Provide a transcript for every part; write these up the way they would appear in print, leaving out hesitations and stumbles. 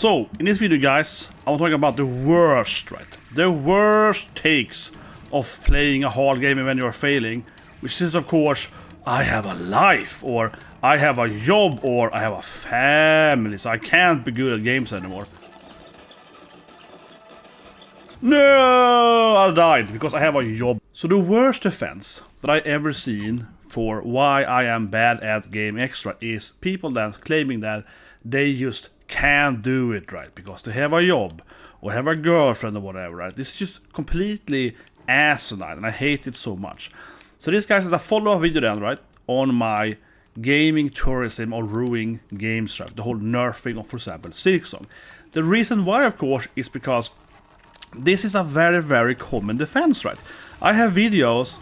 So, in this video guys, I'm talking about the worst, right? The worst takes of playing a hard game when you're failing, which is of course, I have a life, or I have a job, or I have a family, so I can't be good at games anymore. No, I died because I have a job. So the worst defense that I ever seen for why I am bad at Game Extra is people that claiming that they just can't do it, right, because they have a job or have a girlfriend or whatever, right? This is just completely asinine and I hate it so much. So this guys is a follow-up video then, right, on my gaming tourism or ruining games, right? The whole nerfing of, for example, Silksong. The reason why, of course, is because this is a very, very common defense, right? I have videos.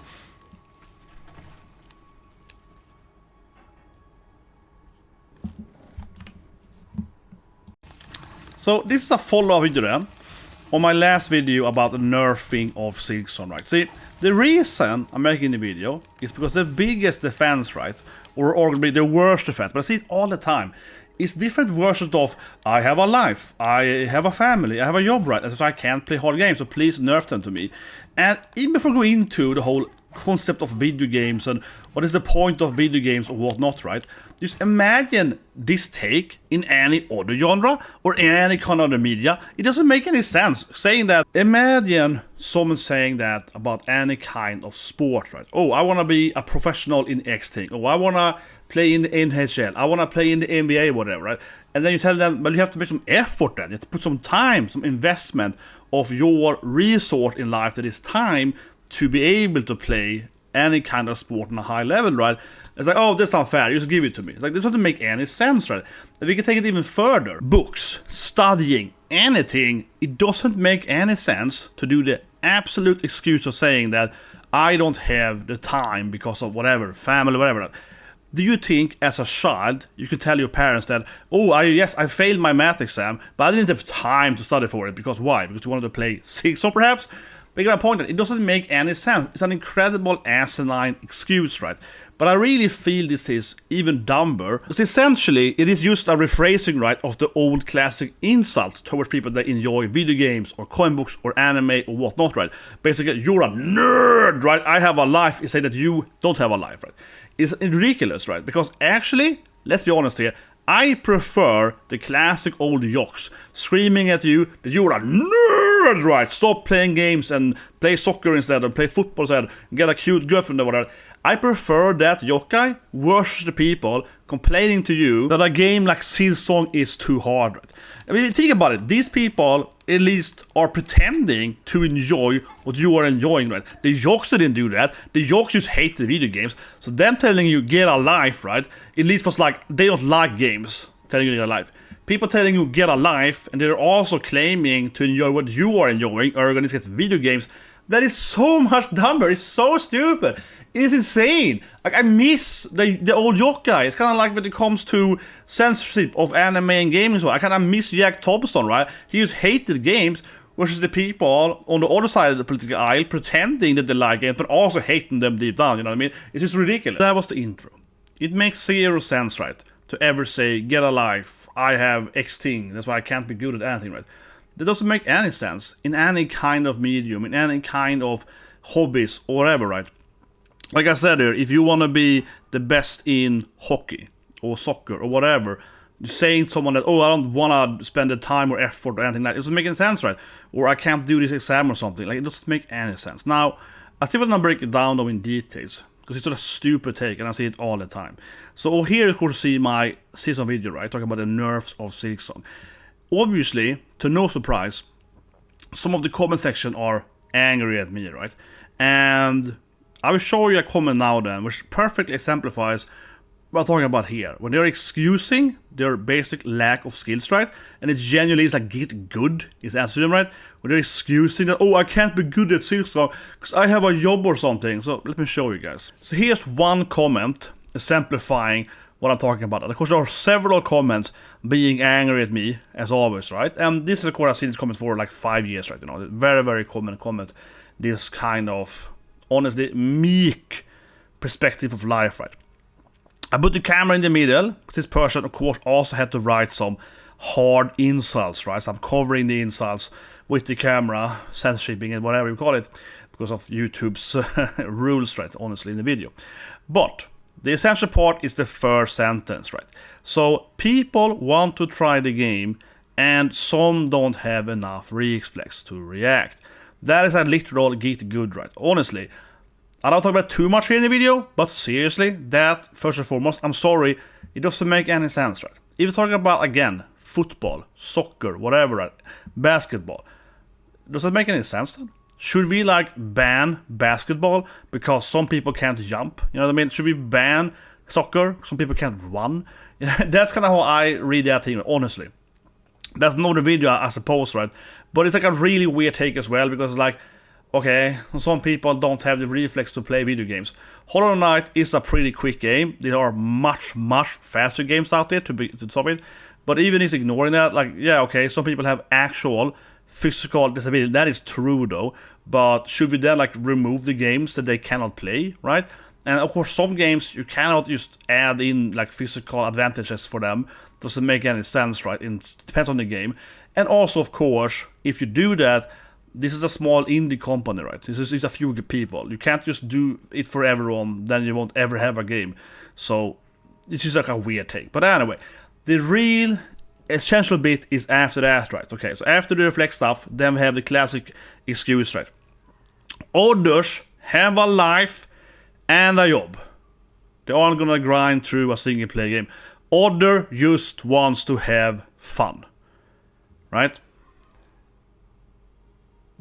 So this is a follow-up video then on my last video about the nerfing of Silksong, right? See, the reason I'm making the video is because the biggest defense, right, or arguably the worst defense, but I see it all the time, is different versions of I have a life, I have a family, I have a job, right, so I can't play hard games, so please nerf them to me. And even before going into the whole concept of video games and what is the point of video games or whatnot, right, just imagine this take in any other genre or in any kind of media. It doesn't make any sense saying that. Imagine someone saying that about any kind of sport, right? Oh, I want to be a professional in X thing. Oh, I want to play in the NHL. I want to play in the NBA, whatever, right? And then you tell them, well, you have to make some effort then. You have to put some time, some investment of your resource in life, that is time, to be able to play any kind of sport on a high level, right? It's like, oh, that's not fair, you just give it to me. It's like, this doesn't make any sense, right? And we can take it even further. Books, studying, anything, it doesn't make any sense to do the absolute excuse of saying that I don't have the time because of whatever, family, whatever. Do you think as a child you could tell your parents that, oh, I failed my math exam, but I didn't have time to study for it, because why? Because you wanted to play Silksong perhaps? But my point, it doesn't make any sense. It's an incredible asinine excuse, right? But I really feel this is even dumber, because essentially it is just a rephrasing, right, of the old classic insult towards people that enjoy video games or comic books or anime or whatnot, right? Basically, you're a nerd, right? I have a life. It's saying that you don't have a life, right? It's ridiculous, right? Because actually, let's be honest here, I prefer the classic old Jocks screaming at you that you're a nerd, right? Stop playing games and play soccer instead, or play football instead, get a cute girlfriend or whatever. I prefer that Jocks versus the people complaining to you that a game like Silksong is too hard, right? I mean, think about it. These people at least are pretending to enjoy what you are enjoying, right? The Jocks didn't do that. The Jocks just hate the video games. So them telling you get a life, right? At least was like they don't like games, telling you get a life. People telling you get a life, and they're also claiming to enjoy what you are enjoying, or against video games. That is so much dumber. It's so stupid. It is insane. Like, I miss the old Jocks. It's kind of like when it comes to censorship of anime and gaming as well. I kind of miss Jack Thompson, right? He just hated games, versus the people on the other side of the political aisle pretending that they like games, but also hating them deep down, you know what I mean? It's just ridiculous. That was the intro. It makes zero sense, right, to ever say, get a life, I have X thing, that's why I can't be good at anything, right? That doesn't make any sense in any kind of medium, in any kind of hobbies or whatever, right? Like I said here, if you want to be the best in hockey or soccer or whatever, saying to someone that, oh, I don't want to spend the time or effort or anything like that, it doesn't make any sense, right? Or I can't do this exam or something, like, it doesn't make any sense. Now, I still want to break it down though in details, because it's sort of a stupid take and I see it all the time. So here, of course, you see my Silksong video, right, talking about the nerfs of Silksong. Obviously, to no surprise, some of the comment section are angry at me, right? And I will show you a comment now then, which perfectly exemplifies what I'm talking about here. When they're excusing their basic lack of skills, right? And it genuinely is like, get good is answering them, right? When they're excusing that, oh, I can't be good at Silksong because I have a job or something. So let me show you guys. So here's one comment exemplifying what I'm talking about. And of course, there are several comments being angry at me, as always, right? And this is, of course, I've seen this comment for like 5 years, right? You know, very, very common comment. This kind of, honestly, Meek perspective of life, right? I put the camera in the middle, but this person, of course, also had to write some hard insults, right? So I'm covering the insults with the camera, censoring and whatever you call it, because of YouTube's rules, right? Honestly, in the video. But the essential part is the first sentence, right? So people want to try the game, and some don't have enough reflex to react. That is a literal get good, right? Honestly, I don't talk about too much here in the video, but seriously, that, first and foremost, I'm sorry, it doesn't make any sense, right? If you're talking about, again, football, soccer, whatever, right? Basketball, does it make any sense then? Should we, like, ban basketball because some people can't jump? You know what I mean? Should we ban soccer? Some people can't run? That's kind of how I read that thing, honestly. That's not a video, I suppose, right? But it's like a really weird take as well, because like, okay, some people don't have the reflex to play video games. Hollow Knight is a pretty quick game. There are much faster games out there to solve it. But even if ignoring that, like, yeah, okay, some people have actual physical disability. That is true though. But should we then like remove the games that they cannot play, right? And of course, some games you cannot just add in like physical advantages for them. Doesn't make any sense, right? It depends on the game. And also, of course, if you do that, this is a small indie company, right? This is a few people. You can't just do it for everyone, then you won't ever have a game. So it's just like a weird take. But anyway, the real essential bit is after that, right? Okay, so after the reflex stuff, then we have the classic excuse, right? Others have a life and a job. They aren't gonna grind through a single player game. Other just wants to have fun, right?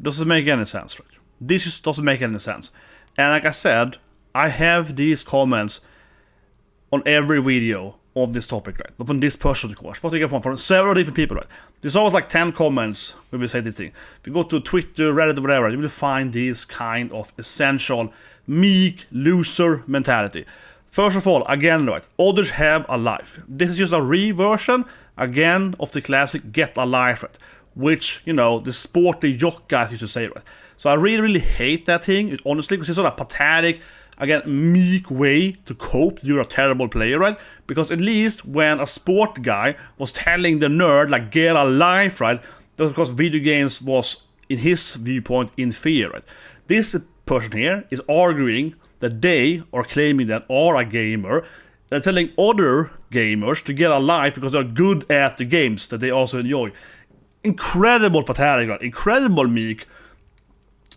Doesn't make any sense, right? This just doesn't make any sense. And like I said, I have these comments on every video of this topic, right? Not from this person, of course, but I get one from several different people, right? There's always like 10 comments when we say this thing. If you go to Twitter, Reddit, or whatever, you will find this kind of essential Meek loser mentality. First of all, again, right, others have a life. This is just a reversion, again, of the classic get a life, right? Which, you know, the sporty Jocks guys used to say, right? So I really hate that thing, honestly, because it's sort of pathetic, again, meek way to cope. You're a terrible player, right? Because at least when a sport guy was telling the nerd, like, get a life, right? That's because video games was, in his viewpoint, inferior, right? This person here is arguing that they are claiming that are a gamer. They're telling other gamers to get a life because they're good at the games that they also enjoy. Incredible pathetic, right? Incredible meek.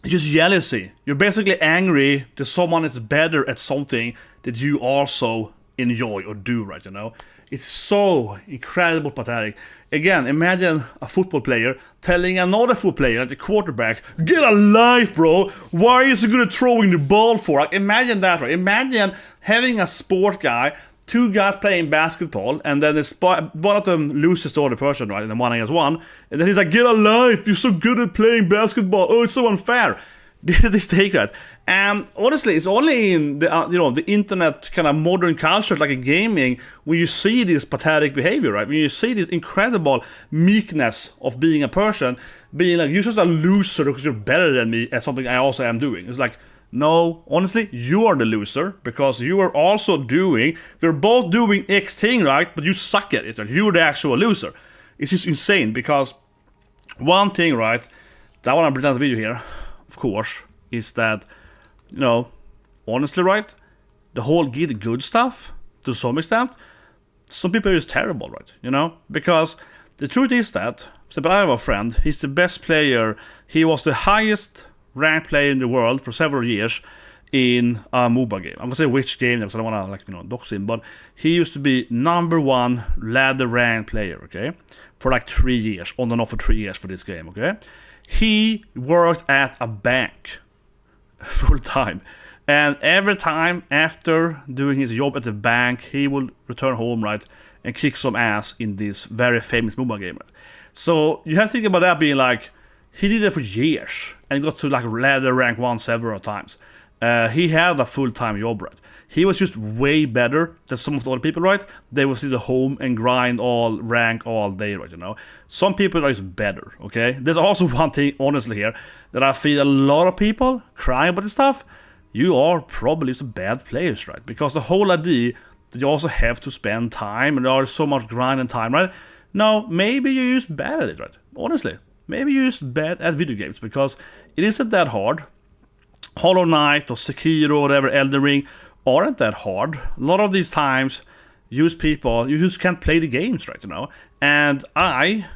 Just jealousy. You're basically angry that someone is better at something that you also enjoy or do, right? You know, it's so incredible pathetic. Again, imagine a football player telling another football player, like the quarterback, get a life, bro. Why is he good at throwing the ball for? Like, imagine that, right? Imagine having a sport guy, two guys playing basketball, and then one of them loses to the other person, right? And then 1-1, and then he's like, get a life. You're so good at playing basketball. Oh, it's so unfair. This take, right? And honestly, it's only in the the internet kind of modern culture, like in gaming, when you see this pathetic behavior, right? When you see this incredible meekness of being a person, being like, you're just a loser because you're better than me at something I also am doing. It's like, no, honestly, you are the loser because you are also doing, we're both doing X thing, right? But you suck at it, right? You're the actual loser. It's just insane because one thing, right, that I want to present the video here, of course, is that, you know, honestly, right, the whole get good stuff, to some extent, some people are just terrible, right, you know, because the truth is that, but I have a friend, he's the best player, he was the highest ranked player in the world for several years in a MOBA game. I'm gonna say which game because I don't wanna, like, you know, dox him, but he used to be #1 ladder ranked player, okay, for like 3 years, on and off for 3 years for this game, okay. He worked at a bank full time, and every time after doing his job at the bank, he would return home, right, and kick some ass in this very famous MOBA game. So you have to think about that being like, he did it for years and got to like ladder rank 1 several times. He had a full-time job, right? He was just way better than some of the other people, right? They would sit at home and grind all rank all day, right? You know, some people are just better, okay? There's also one thing, honestly, here that I feel a lot of people crying about this stuff. You are probably some bad players, right? Because the whole idea that you also have to spend time and there is so much grind and time, right? No, maybe you're just bad at it, right? Honestly, maybe you're just bad at video games, because it isn't that hard. Hollow Knight or Sekiro or whatever, Elden Ring, aren't that hard. A lot of these times, you just can't play the games, right? And I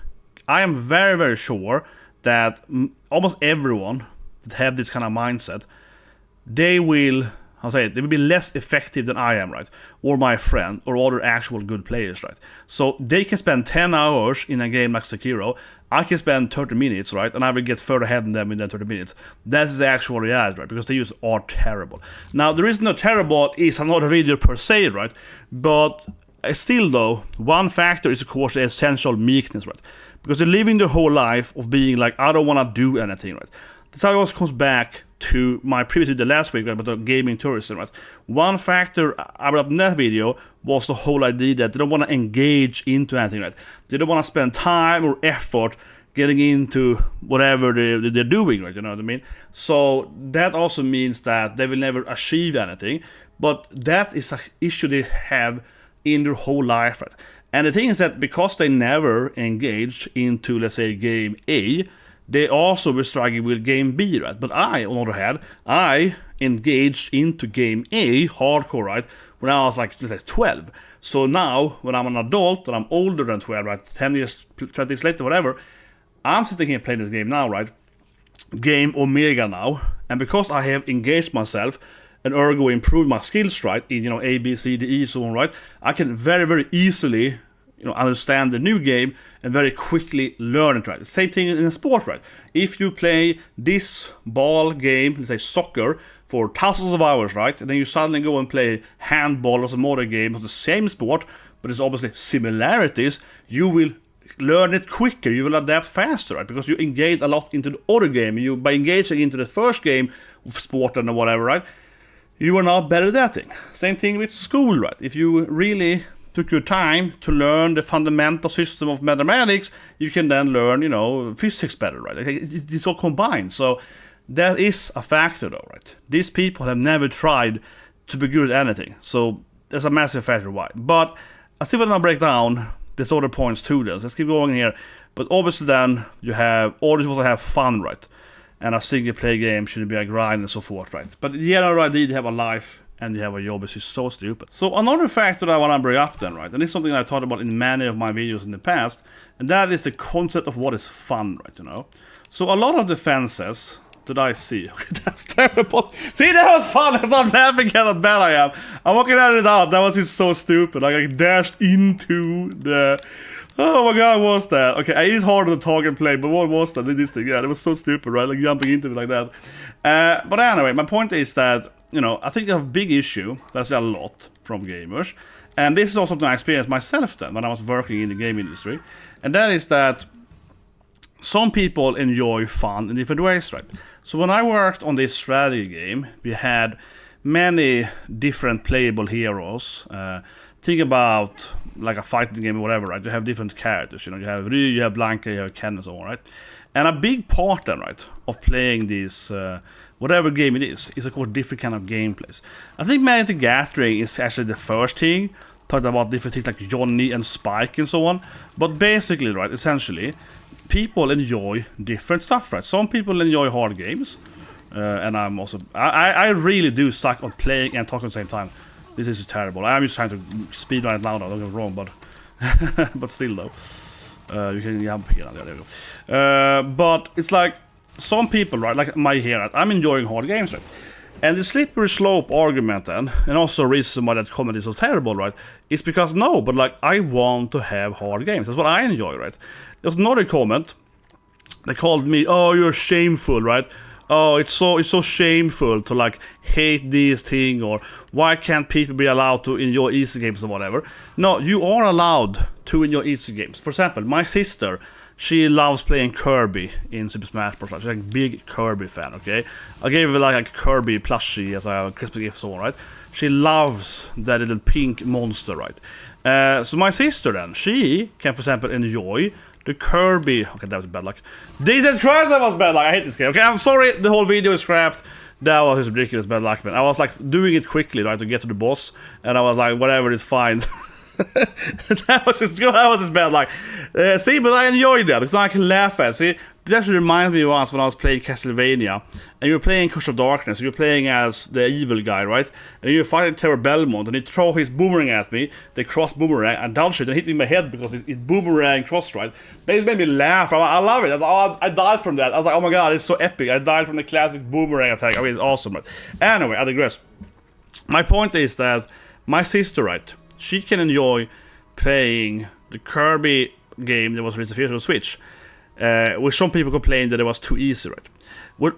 am very, very sure that almost everyone that have this kind of mindset, they will be less effective than I am, right? Or my friend, or other actual good players, right? So they can spend 10 hours in a game like Sekiro. I can spend 30 minutes, right? And I will get further ahead than them in that 30 minutes. That's the actual reality, right? Because they just are terrible. Now, the reason they're terrible is not a video per se, right? But still, though, one factor is, of course, the essential meekness, right? Because they're living their whole life of being like, I don't want to do anything, right? This always comes back to my previous video last week, right, about the gaming tourism, right? One factor I brought up in that video was the whole idea that they don't want to engage into anything, right? They don't want to spend time or effort getting into whatever they're doing, right? You know what I mean? So that also means that they will never achieve anything, but that is an issue they have in their whole life, right? And the thing is that because they never engage into, let's say, game A, they also were struggling with game B, right? But I, on the other hand, I engaged into game A hardcore, right? When I was like, let's say, 12. So now, when I'm an adult and I'm older than 12, right? 10 years, 20 years later, whatever, I'm sitting here playing this game now, right? Game Omega now. And because I have engaged myself and ergo improved my skills, right? In, A, B, C, D, E, so on, right? I can very, very easily understand the new game and very quickly learn it, right? The same thing in a sport, right? If you play this ball game, let's say soccer, for thousands of hours, right? And then you suddenly go and play handball or some other game of the same sport, but there's obviously similarities, you will learn it quicker, you will adapt faster, right? Because you engage a lot into the other game. By engaging into the first game of sport and whatever, right? You are now better at that thing. Same thing with school, right? If you really took your time to learn the fundamental system of mathematics, you can then learn, physics better, right? It's all combined. So that is a factor, though, right? These people have never tried to be good at anything. So there's a massive factor why. But I still want to break down these other points too. Let's keep going here. But obviously then you always want to have fun, right? And a single play game shouldn't be a grind and so forth, right? But the general idea, you have a life and you have a job, is just so stupid. So another factor that I want to bring up then, right? And this is something I talked about in many of my videos in the past, and that is the concept of what is fun, right? So a lot of defenses that I see, that's terrible. See, that was fun. Let's not laughing at how bad I am. I'm walking at it out. That was just so stupid. Like I dashed into the. Oh my god, what was that? Okay, it's harder to talk and play, but what was that? This thing, yeah, it was so stupid, right? Like jumping into it like that. But anyway, my point is that, I think there's a big issue that's a lot from gamers. And this is also something I experienced myself then when I was working in the game industry. And that is that some people enjoy fun in different ways, right? So when I worked on this strategy game, we had many different playable heroes. Think about like a fighting game or whatever, right? You have different characters, you have Ryu, you have Blanka, you have Ken and so on, right? And a big part then, right, of playing this, whatever game it is of course different kind of gameplays. I think Magic the Gathering is actually the first thing, talked about different things like Johnny and Spike and so on. But basically, right, essentially, people enjoy different stuff, right? Some people enjoy hard games, and I really do suck on playing and talking at the same time. This is terrible. I'm just trying to speed run it now, don't get me wrong, but but still though. You can jump here, there you go. But it's like some people, right, like my here, I'm enjoying hard games, right? And the slippery slope argument then, and also the reason why that comment is so terrible, right, is because but like I want to have hard games. That's what I enjoy, right? There's another comment. They called me, oh, you're shameful, right? Oh, it's so shameful to like hate this thing, or why can't people be allowed to enjoy easy games or whatever? No, you are allowed to enjoy easy games. For example, my sister, she loves playing Kirby in Super Smash Bros. She's like a big Kirby fan, okay? I gave her like a Kirby plushie as a Christmas gift, so on, right? She loves that little pink monster, right? So my sister then, she can, for example, enjoy the Kirby. Okay, that was bad luck. Jesus Christ, that was bad luck. I hate this game. Okay, I'm sorry, the whole video is scrapped. That was just ridiculous bad luck, man. I was like doing it quickly, right, to get to the boss, and I was like, whatever, it's fine. that was his bad. Like, see, but I enjoyed that because I can laugh at. See, it actually reminds me once when I was playing Castlevania, and you're playing Curse of Darkness. You're playing as the evil guy, right? And you're fighting Terror Belmont, and he throw his boomerang at me. They cross boomerang and dodge it and hit me in my head because it boomerang crossed, right? That just made me laugh. I love it. I died from that. I was like, oh my god, it's so epic. I died from the classic boomerang attack. I mean, it's awesome. Right? Anyway, I digress. My point is that my sister, right? She can enjoy playing the Kirby game that was released on Switch, which some people complained that it was too easy, right?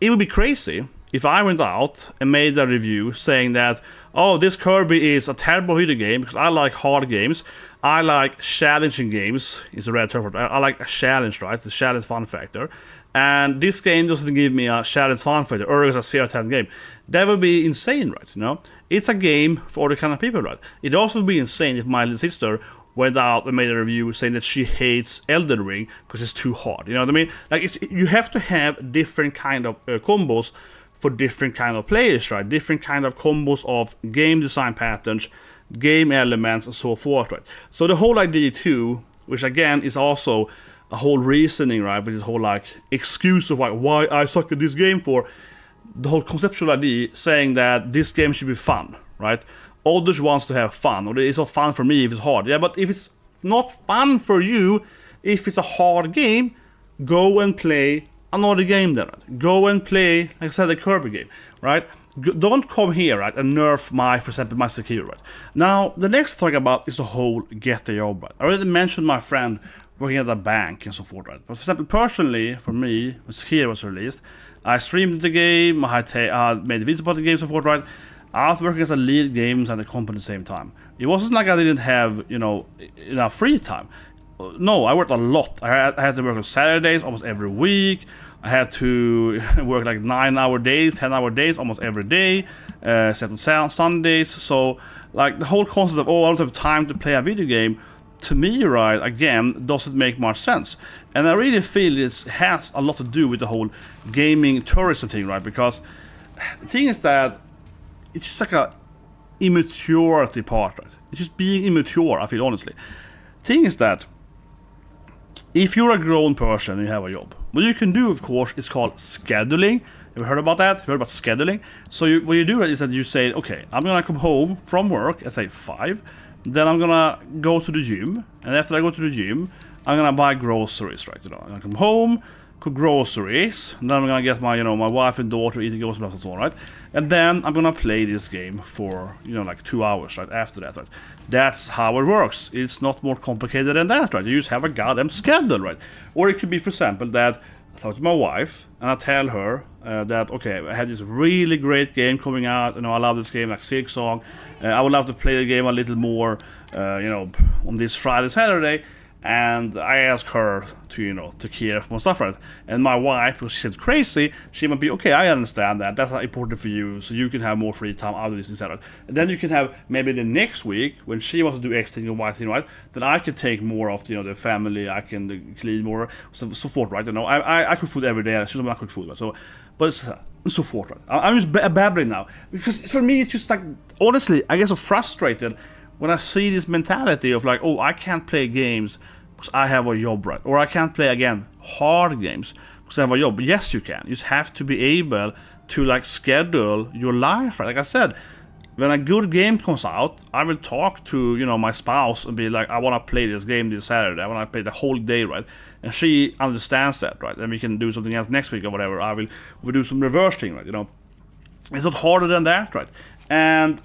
It would be crazy if I went out and made a review saying that, oh, this Kirby is a terrible video game because I like hard games. I like challenging games, is a rare term for it. I like a challenge, right? The challenge fun factor. And this game doesn't give me a challenge fun factor, or it's a 0-10 game. That would be insane, right? You know? It's a game for the kind of people, right? It'd also be insane if my little sister went out and made a review saying that she hates Elden Ring because it's too hard. You know what I mean? Like, you have to have different kind of combos for different kind of players, right? Different kind of combos of game design patterns, game elements, and so forth, right? So the whole idea too, which again is also a whole reasoning, right? With this whole like excuse of like why I suck at this game for, the whole conceptual idea saying that this game should be fun, right? Others wants to have fun, or it's not fun for me if it's hard. Yeah, but if it's not fun for you, if it's a hard game, go and play another game then. Right? Go and play, like I said, the Kirby game, right? Don't come here, right, and nerf for example, my security, right? Now, the next thing about is the whole get the job, right? I already mentioned my friend working at a bank and so forth, right? But for example, personally, for me, when Sekiro was released, I streamed the game, I made videos about the game and so forth, right? I was working as a lead games at the company at the same time. It wasn't like I didn't have, you know, enough free time. No, I worked a lot. I had to work on Saturdays almost every week. I had to work like 9-hour days, 10-hour days almost every day, set on Sundays. So, like, the whole concept of, oh, I don't have time to play a video game, to me, right, again, doesn't make much sense. And I really feel this has a lot to do with the whole gaming tourism thing, right? Because the thing is that it's just like a immaturity part, right? It's just being immature, I feel, honestly. Thing is that if you're a grown person and you have a job, what you can do, of course, is called scheduling. Have you heard about that? Have you heard about scheduling? So what you do is that you say, okay, I'm gonna come home from work at say 5, then I'm gonna go to the gym, and after I go to the gym, I'm gonna buy groceries, right? You know, I'm gonna come home, cook groceries, and then I'm gonna get my, you know, my wife and daughter eating groceries and so on, right? And then I'm gonna play this game for, you know, like 2 hours, right? After that, right? That's how it works. It's not more complicated than that, right? You just have a goddamn schedule, right? Or it could be, for example, that I talk to my wife and I tell her that, okay, I had this really great game coming out. You know, I love this game, like Silksong. I would love to play the game a little more, you know, on this Friday, Saturday. And I ask her to, you know, to care for my stuff, right? And my wife, because she's crazy, she might be, okay, I understand that. That's not important for you, so you can have more free time out of this instead. And then you can have maybe the next week, when she wants to do X thing or Y thing, right? Then I can take more of, you know, the family, I can clean more, so forth, right? You know, I cook food every day, she doesn't cook food, right? So, but it's so forth, right? I'm just babbling now. Because for me, it's just like, honestly, I get so frustrated when I see this mentality of like, oh, I can't play games because I have a job, right? Or I can't play, again, hard games because I have a job. Yes, you can. You just have to be able to like schedule your life, right? Like I said, when a good game comes out, I will talk to, you know, my spouse and be like, I want to play this game this Saturday. I want to play the whole day, right? And she understands that, right? And we can do something else next week or whatever. We'll do some reverse thing, right? You know, it's not harder than that, right? And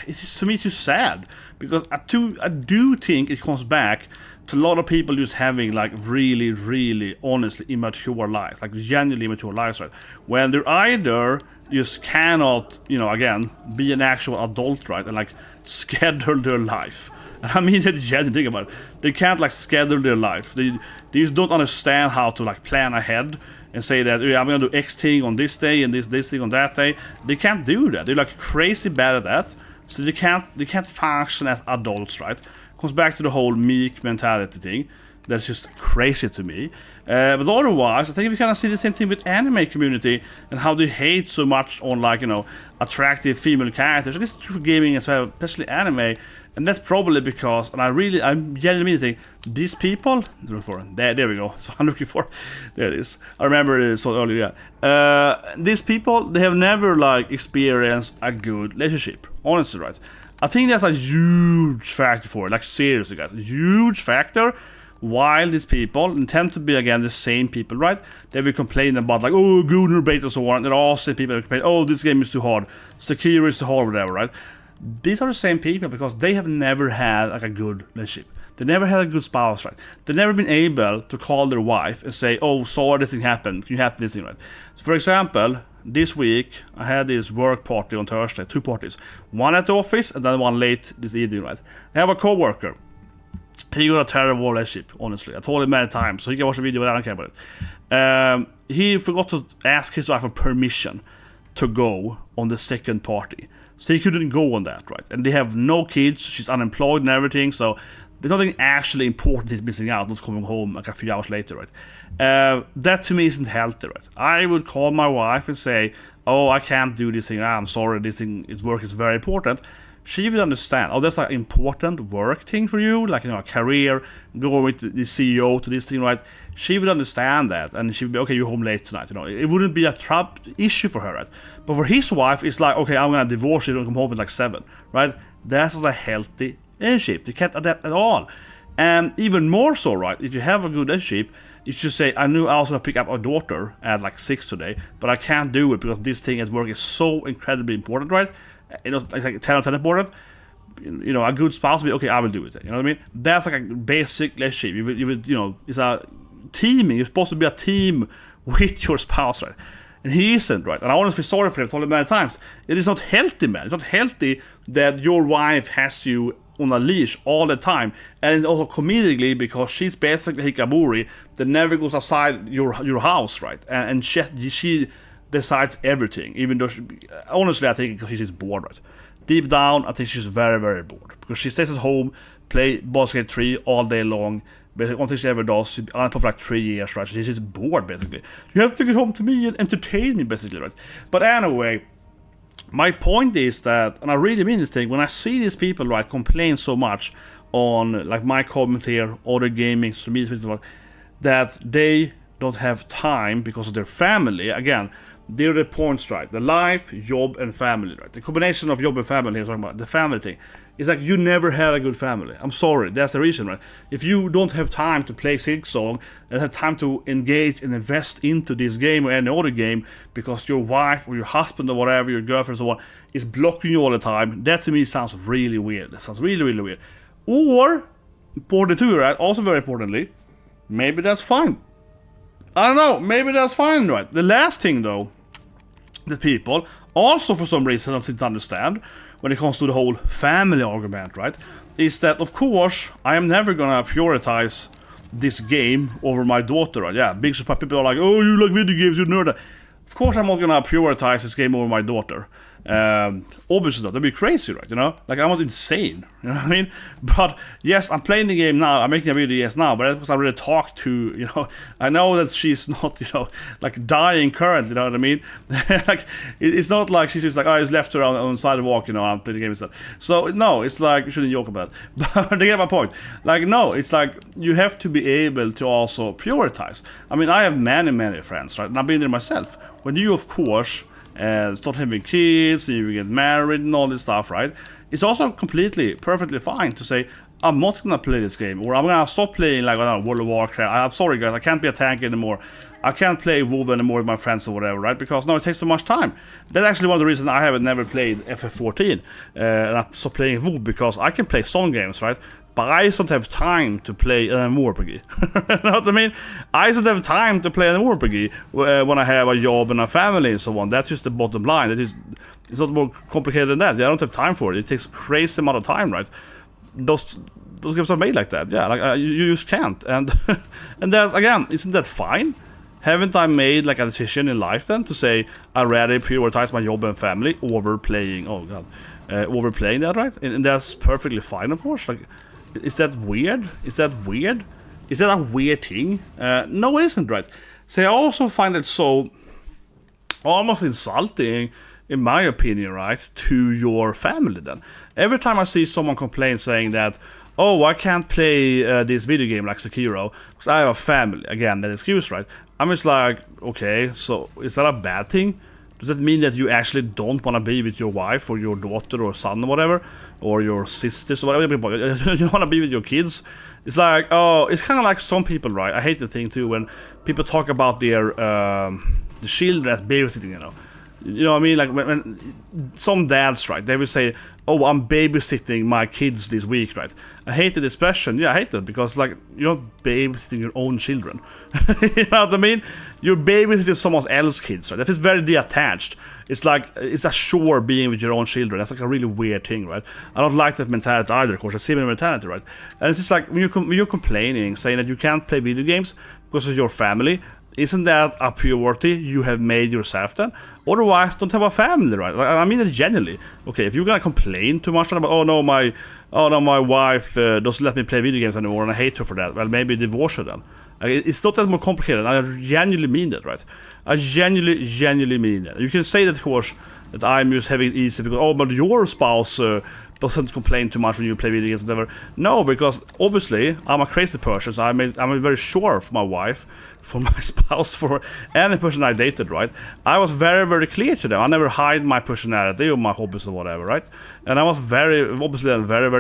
it's just, to me, it's just sad because I do think it comes back to a lot of people just having like really, really, honestly immature lives, like genuinely immature lives, right? When they're either just cannot, you know, again, be an actual adult, right, and like schedule their life. And I mean that genuinely, think about it. They can't like schedule their life. They just don't understand how to like plan ahead and say that, yeah, I'm gonna do X thing on this day and this thing on that day. They can't do that. They're like crazy bad at that. So they can't function as adults, right? Comes back to the whole Meek mentality thing. That's just crazy to me. But otherwise, I think we kind of see the same thing with anime community and how they hate so much on, like, you know, attractive female characters. I guess it's true for gaming as well, especially anime. And that's probably because, and I'm genuinely think, these people, there we go, so I'm looking for, there it is, I remember it so earlier, these people, they have never like experienced a good relationship, honestly, right? I think that's a huge factor for it, like seriously guys, huge factor. While these people intend to be again the same people, right? They will complain about like, oh, gooner bait and so on. They're all the same people that complain, oh, this game is too hard, Sekiro is too hard, whatever, right? These are the same people because they have never had like a good relationship. They never had a good spouse, right? They've never been able to call their wife and say, oh, sorry, this thing happened. Can you happen this thing, right? So for example, this week I had this work party on Thursday, 2 parties. One at the office and then one late this evening, right? I have a co-worker. He got a terrible relationship, honestly. I told him many times, so he can watch the video, but I don't care about it. He forgot to ask his wife for permission to go on the second party. So he couldn't go on that, right? And they have no kids, she's unemployed and everything, so there's nothing actually important he's missing out, not coming home like a few hours later, right? That to me isn't healthy, right? I would call my wife and say, oh, I can't do this thing, I'm sorry, this thing, its work is very important. She would understand, oh, that's like important work thing for you, like, you know, a career, going with the CEO to this thing, right? She would understand that, and she would be, okay, you're home late tonight, you know. It wouldn't be a issue for her, right? But for his wife, it's like, okay, I'm gonna divorce you and come home at like 7, right? That's not a healthy relationship. They can't adapt at all. And even more so, right, if you have a good relationship, you should say, I knew I was gonna pick up a daughter at like 6 today, but I can't do it because this thing at work is so incredibly important, right? You know, it's like 10 out of 10 important. You know, a good spouse will be, okay, I will do it. You know what I mean? That's like a basic relationship. You know, it's a teaming. You're supposed to be a team with your spouse, right? And he isn't, right? And I honestly feel sorry for him. I've told him many times. It is not healthy, man. It's not healthy that your wife has you on a leash all the time. And it's also comedically because she's basically Hikaburi that never goes outside your house, right? And she decides everything, even though honestly I think she's just bored, right? Deep down I think she's very, very bored because she stays at home, play Baldur's Gate 3 all day long. Basically, one thing she ever does, she's been for like 3 years, right? She's just bored, basically. You have to get home to me and entertain me, basically, right? But anyway, my point is that, and I really mean this thing, when I see these people, right, complain so much on like my comment here, other gaming, so me, that they don't have time because of their family. Again, they're the points, right? The life, job, and family, right? The combination of job and family here, talking about the family thing. It's like you never had a good family. I'm sorry, that's the reason, right? If you don't have time to play Silksong and have time to engage and invest into this game or any other game because your wife or your husband or whatever, your girlfriend or so on, is blocking you all the time, that to me sounds really weird. That sounds really, really weird. Or, important too, right? Also very importantly, maybe that's fine. I don't know, maybe that's fine, right? The last thing though, that people also for some reason don't seem to understand when it comes to the whole family argument, right, is that of course I am never gonna prioritize this game over my daughter, right? Yeah, big surprise. People are like, oh, you like video games, you nerd. Of course I'm not gonna prioritize this game over my daughter. Obviously not, that'd be crazy, right? You know, like I'm not insane, you know what I mean? But yes, I'm playing the game now, I'm making a video yes now, but that's because I really talk to, you know, I know that she's not, you know, like dying currently, you know what I mean? Like it's not like she's just like, oh, I just left her on the sidewalk, you know, I'm playing the game instead. So no, it's like, you shouldn't joke about it. But they get my point. Like no, it's like you have to be able to also prioritize. I mean, I have many friends, right? And I've been there myself. When you of course start having kids, and you get married and all this stuff, right? It's also perfectly fine to say, I'm not gonna play this game, or I'm gonna stop playing, like, I don't know, World of Warcraft. I'm sorry guys, I can't be a tank anymore. I can't play WoW anymore with my friends or whatever, right? Because no, it takes too much time. That's actually one of the reasons I haven't never played FF14. And I stopped playing WoW because I can play some games, right? But I just don't have time to play an MMORPG. You know what I mean? I just don't have time to play an MMORPG when I have a job and a family and so on. That's just the bottom line. It's not more complicated than that. I don't have time for it. It takes a crazy amount of time, right? Those games are made like that. Yeah, like you just can't. And and that's, again, isn't that fine? Haven't I made like a decision in life then to say I'd rather prioritize my job and family over playing? Oh god, over playing that, right? And that's perfectly fine, of course. Like, is that weird? Is that weird? Is that a weird thing? No, it isn't, right? So I also find it so almost insulting in my opinion, right, to your family then. Every time I see someone complain saying that, oh, I can't play this video game like Sekiro because I have a family. Again, that excuse, right? I'm just like, okay, so is that a bad thing? Does that mean that you actually don't want to be with your wife or your daughter or son or whatever, or your sisters or whatever? You don't want to be with your kids? It's like, oh, it's kind of like some people, right? I hate the thing too when people talk about their the children as babysitting, you know. You know what I mean? Like when some dads, right, they will say, oh, I'm babysitting my kids this week, right? I hate the expression. Yeah, I hate that because, like, you're not babysitting your own children. You know what I mean? You're babysitting someone else's kids, right? That is very detached. It's like, it's a chore being with your own children. That's like a really weird thing, right? I don't like that mentality either, of course. A similar mentality, right? And it's just like, when you're complaining, saying that you can't play video games because of your family, isn't that a priority you have made yourself then? Otherwise, don't have a family, right? Like, I mean it genuinely. Okay, if you're gonna complain too much about, oh no, my wife doesn't let me play video games anymore and I hate her for that, well, maybe divorce her then. It's not that more complicated. I genuinely mean that, right? I genuinely mean that. You can say that, of course, that I'm just having it easy because, oh, but your spouse doesn't complain too much when you play video games, whatever. No, because obviously I'm a crazy person, so I'm very sure for my wife, for my spouse, for any person I dated, right? I was very clear to them. I never hide my personality or my hobbies or whatever, right? And I was very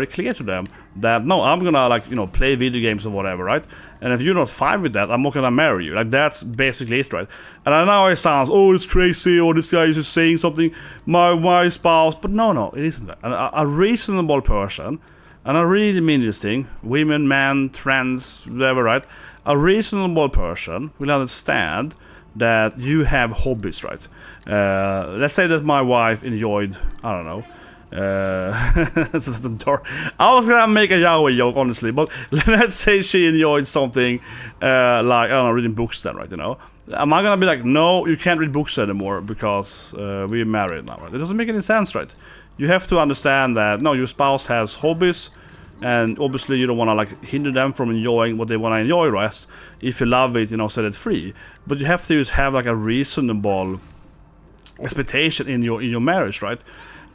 clear to them that no, I'm gonna, like, you know, play video games or whatever, right? And if you're not fine with that, I'm not gonna marry you. Like, that's basically it, right? And I know it sounds, oh, it's crazy, or this guy is just saying something, my spouse, but no, it isn't that. And a reasonable person, and I really mean this thing, women, men, trans, whatever, right? A reasonable person will understand that you have hobbies, right? Let's say that my wife enjoyed, I don't know, I was gonna make a Yahweh joke, honestly, but let's say she enjoyed something like, I don't know, reading books then, right? You know, am I gonna be like, no, you can't read books anymore because we're married now, right? It doesn't make any sense, right? You have to understand that no, your spouse has hobbies, and obviously you don't want to, like, hinder them from enjoying what they want to enjoy, right? If you love it, you know, set it free. But you have to just have, like, a reasonable expectation in your marriage, right?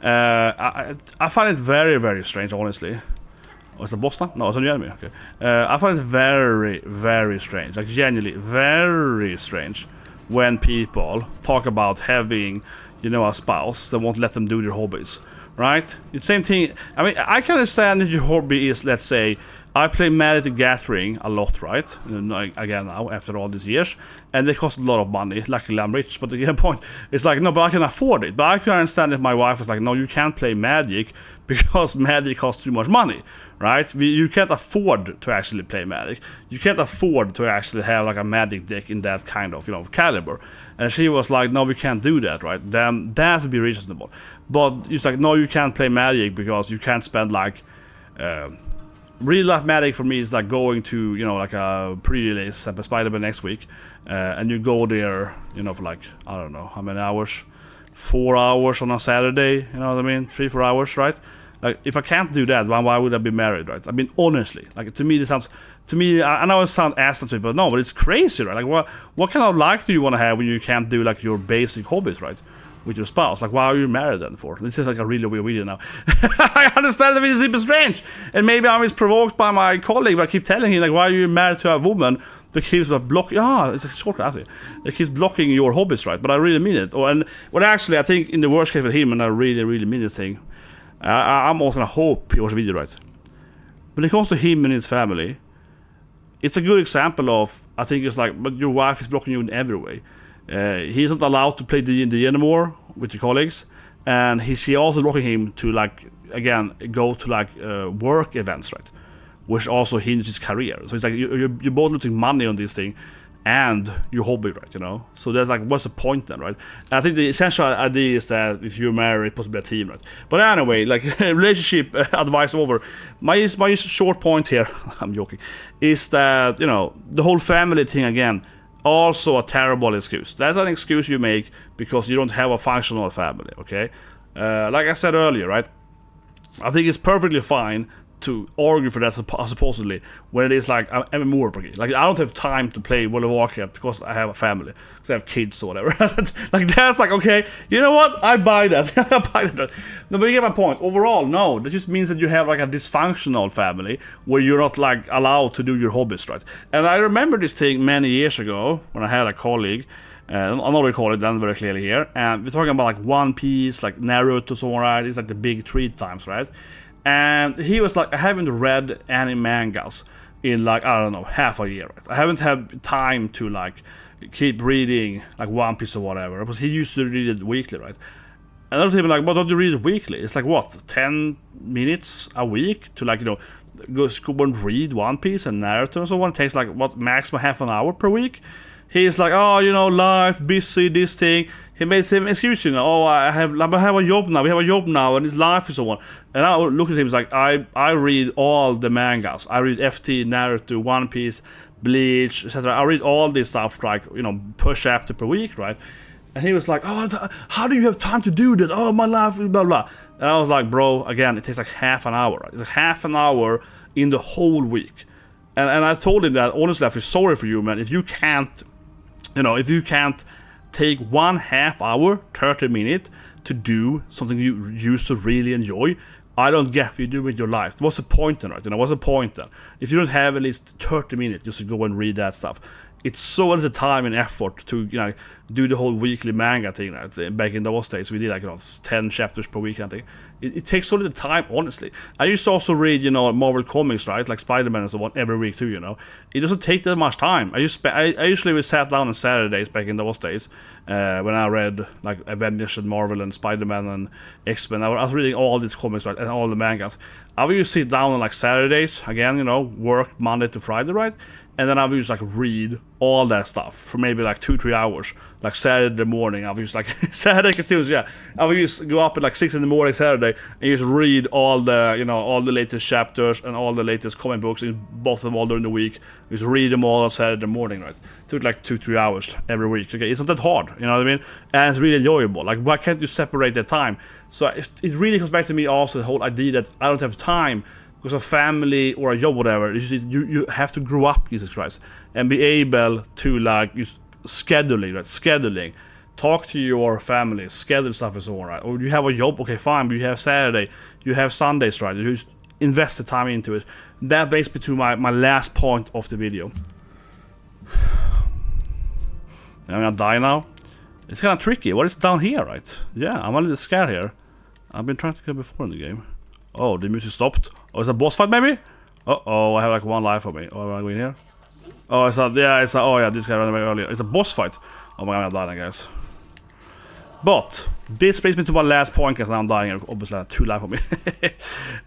I find it very strange, honestly. Oh, it's a boss now? No, it's a new enemy. Okay. I find it very strange, like genuinely very strange, when people talk about having, you know, a spouse that won't let them do their hobbies, right? It's the same thing. I mean, I can understand if your hobby is, let's say, I play Magic the Gathering a lot, right? And again, now, after all these years, and they cost a lot of money. Luckily, I'm rich, but the point is like, no, but I can afford it. But I can understand if my wife is like, no, you can't play Magic because Magic costs too much money, right? You can't afford to actually play Magic. You can't afford to actually have, like, a Magic deck in that kind of, you know, caliber. And she was like, no, we can't do that, right? Then that would be reasonable. But it's like, no, you can't play Magic because you can't spend, like, real life Magic for me is like going to, you know, like a pre-release at Spider-Man next week, and you go there, you know, for like, I don't know how many hours, 4 hours on a Saturday, you know what I mean, 3-4 hours, right? Like, if I can't do that, why would I be married, right? I mean, honestly, like, to me, this sounds, to me, I know it sounds ass to people, but no, but it's crazy, right? Like, what kind of life do you want to have when you can't do, like, your basic hobbies, right? With your spouse. Like, why are you married then for? This is like a really weird video now. I understand that it is super strange, and maybe I'm just provoked by my colleague, but I keep telling him, like, why are you married to a woman that keeps blocking? It's a short answer. It keeps blocking your hobbies, right? But I really mean it. Actually, I think in the worst case with him, and I really mean this thing, I'm also gonna hope he watches the video, right? When it comes to him and his family, it's a good example of, I think it's like, but your wife is blocking you in every way. He's not allowed to play D&D anymore with your colleagues, and she also blocking him to, like, again, go to, like, work events, right? Which also hinders his career. So it's like you're both losing money on this thing and your hobby, right? You know. So that's like, what's the point then, right? And I think the essential idea is that if you're married, it's supposed to be a team, right? But anyway, like, relationship advice over. My short point here, I'm joking, is that, you know, the whole family thing again. Also a terrible excuse. That's an excuse you make because you don't have a functional family, okay? Like I said earlier, right? I think it's perfectly fine to argue for that supposedly when it is like I'm MMORPG. Like I don't have time to play World of Warcraft because I have a family, because I have kids or whatever. Like that's like, okay, you know what? I buy that. I buy that. No, but you get my point. Overall, no, that just means that you have like a dysfunctional family where you're not like allowed to do your hobbies, right? And I remember this thing many years ago when I had a colleague. I'm not recall it then very clearly here, and we're talking about like One Piece, like Naruto, so on, right? It's like the big 3 times, right? And he was like, I haven't read any mangas in like, I don't know, half a year, right? I haven't had time to like keep reading like One Piece or whatever, because he used to read it weekly, right? And other people like, but don't you read it weekly? It's like what, 10 minutes a week to like, you know, go and read One Piece and Naruto and so on. It takes like what, maximum half an hour per week. He's like, oh, you know, life, busy, this thing. He made some excuse, you know, oh, I have a job now. We have a job now, and his life is so on. And I look at him, he's like, I read all the mangas. I read FT, Naruto, One Piece, Bleach, etc. I read all this stuff, like, you know, per chapter per week, right? And he was like, oh, how do you have time to do that? Oh, my life, blah, blah. And I was like, bro, again, it takes like half an hour, right? It's like half an hour in the whole week. And I told him that, honestly, I feel sorry for you, man. If you can't, you know, if you can't take 1/2 hour, 30 minutes to do something you used to really enjoy, I don't get what you do with your life. What's the point then, right? You know, what's the point then? If you don't have at least 30 minutes just to go and read that stuff, it's so little time and effort to, you know, do the whole weekly manga thing, right? Back in those days, we did like, you know, 10 chapters per week, I think. It takes so little time, honestly. I used to also read, you know, Marvel comics, right? Like Spider-Man and so on, every week too, you know. It doesn't take that much time. I usually sat down on Saturdays back in those days when I read like Avengers and Marvel and Spider-Man and X-Men. I was reading all these comics, right? And all the mangas. I would just sit down on like Saturdays, again, you know, work Monday to Friday, right? And then I would just like read all that stuff for maybe like 2-3 hours. Like Saturday morning, I would just like Saturday continues, yeah. I would just go up at like 6 in the morning Saturday and just read all the, you know, all the latest chapters and all the latest comic books, in both of them all during the week. Just read them all on Saturday morning, right? It took like 2-3 hours every week. Okay, it's not that hard, you know what I mean? And it's really enjoyable. Like, why can't you separate that time? So it really comes back to me also, the whole idea that I don't have time because of family or a job, whatever. You have to grow up, Jesus Christ, and be able to like use scheduling, right? Scheduling. Talk to your family, schedule stuff and so on, right? Or you have a job, okay, fine, but you have Saturday, you have Sundays, right? You just invest the time into it. That brings me to my last point of the video. I'm gonna die now. It's kind of tricky. What is down here, right? Yeah, I'm a little scared here. I've been trying to kill before in the game. Oh, the music stopped. Oh, it's a boss fight maybe? Uh-oh, I have like 1 life for me. Oh, am I going here? Oh, it's not, yeah, it's not, oh yeah, this guy ran away earlier. It's a boss fight. Oh my god, I'm dying, guys. But this brings me to my last point, because now I'm dying. Obviously, I have 2 life for me.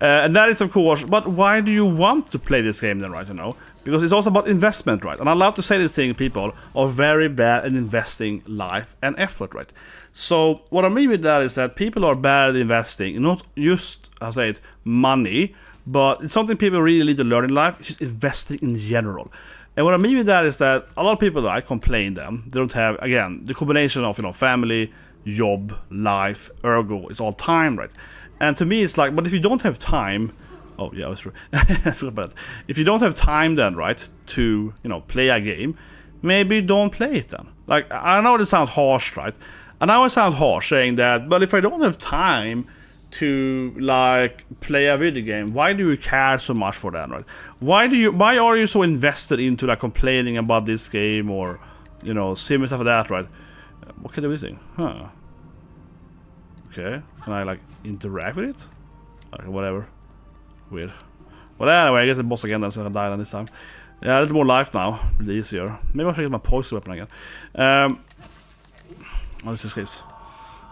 And that is, of course, but why do you want to play this game then, right? You know, because it's also about investment, right? And I love to say this thing, people are very bad at investing life and effort, right? So what I mean with that is that people are bad at investing, not just, I say it, money, but it's something people really need to learn in life. It's just investing in general. And what I mean with that is that a lot of people, I complain them, they don't have, again, the combination of, you know, family, job, life, ergo, it's all time, right? And to me, it's like, but if you don't have time, oh yeah, that's true. I forgot about that. If you don't have time then, right, to, you know, play a game, maybe don't play it then. Like, I know this sounds harsh, right? And I always sound harsh saying that, but if I don't have time to like play a video game, why do you care so much for that, right? Why are you so invested into like complaining about this game or, you know, similar stuff like that, right? What can I do with it? Huh. Okay. Can I like interact with it? Okay, whatever. Weird. Well, anyway, I get the boss again, then, so I can die on this time. Yeah, a little more life now. Really easier. Maybe I should get my poison weapon again. Let's just guess.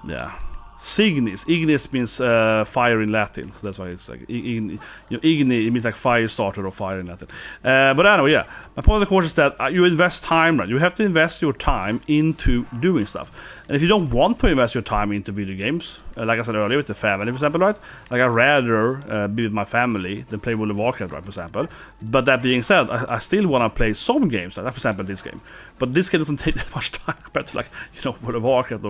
Yeah. Signis. Ignis means fire in Latin, so that's why it's like igni. It means like fire starter or fire in Latin. But anyway, yeah. My point of the course is that you invest time, right? You have to invest your time into doing stuff. And if you don't want to invest your time into video games, like I said earlier, with the family, for example, right? Like I'd rather be with my family than play World of Warcraft, right, for example. But that being said, I still want to play some games, like for example this game. But this game doesn't take that much time compared to, like, you know, World of Warcraft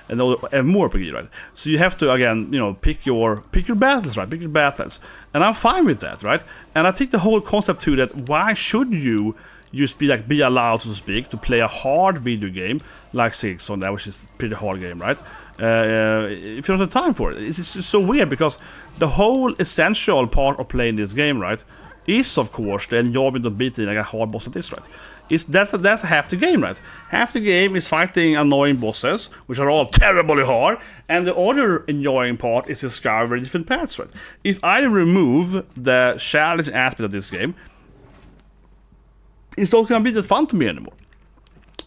and more RPG, right? So you have to, again, you know, pick your battles, right? Pick your battles. And I'm fine with that, right? And I think the whole concept to that, why should you just be allowed, so to speak, to play a hard video game like Silksong, that which is a pretty hard game, right? If you don't have time for it. It's just so weird, because the whole essential part of playing this game, right, is of course the enjoyment of beating like a hard boss like this, right? That's half the game, right? Half the game is fighting annoying bosses, which are all terribly hard, and the other enjoying part is discovering different paths, right? If I remove the challenge aspect of this game, it's not gonna be that fun to me anymore.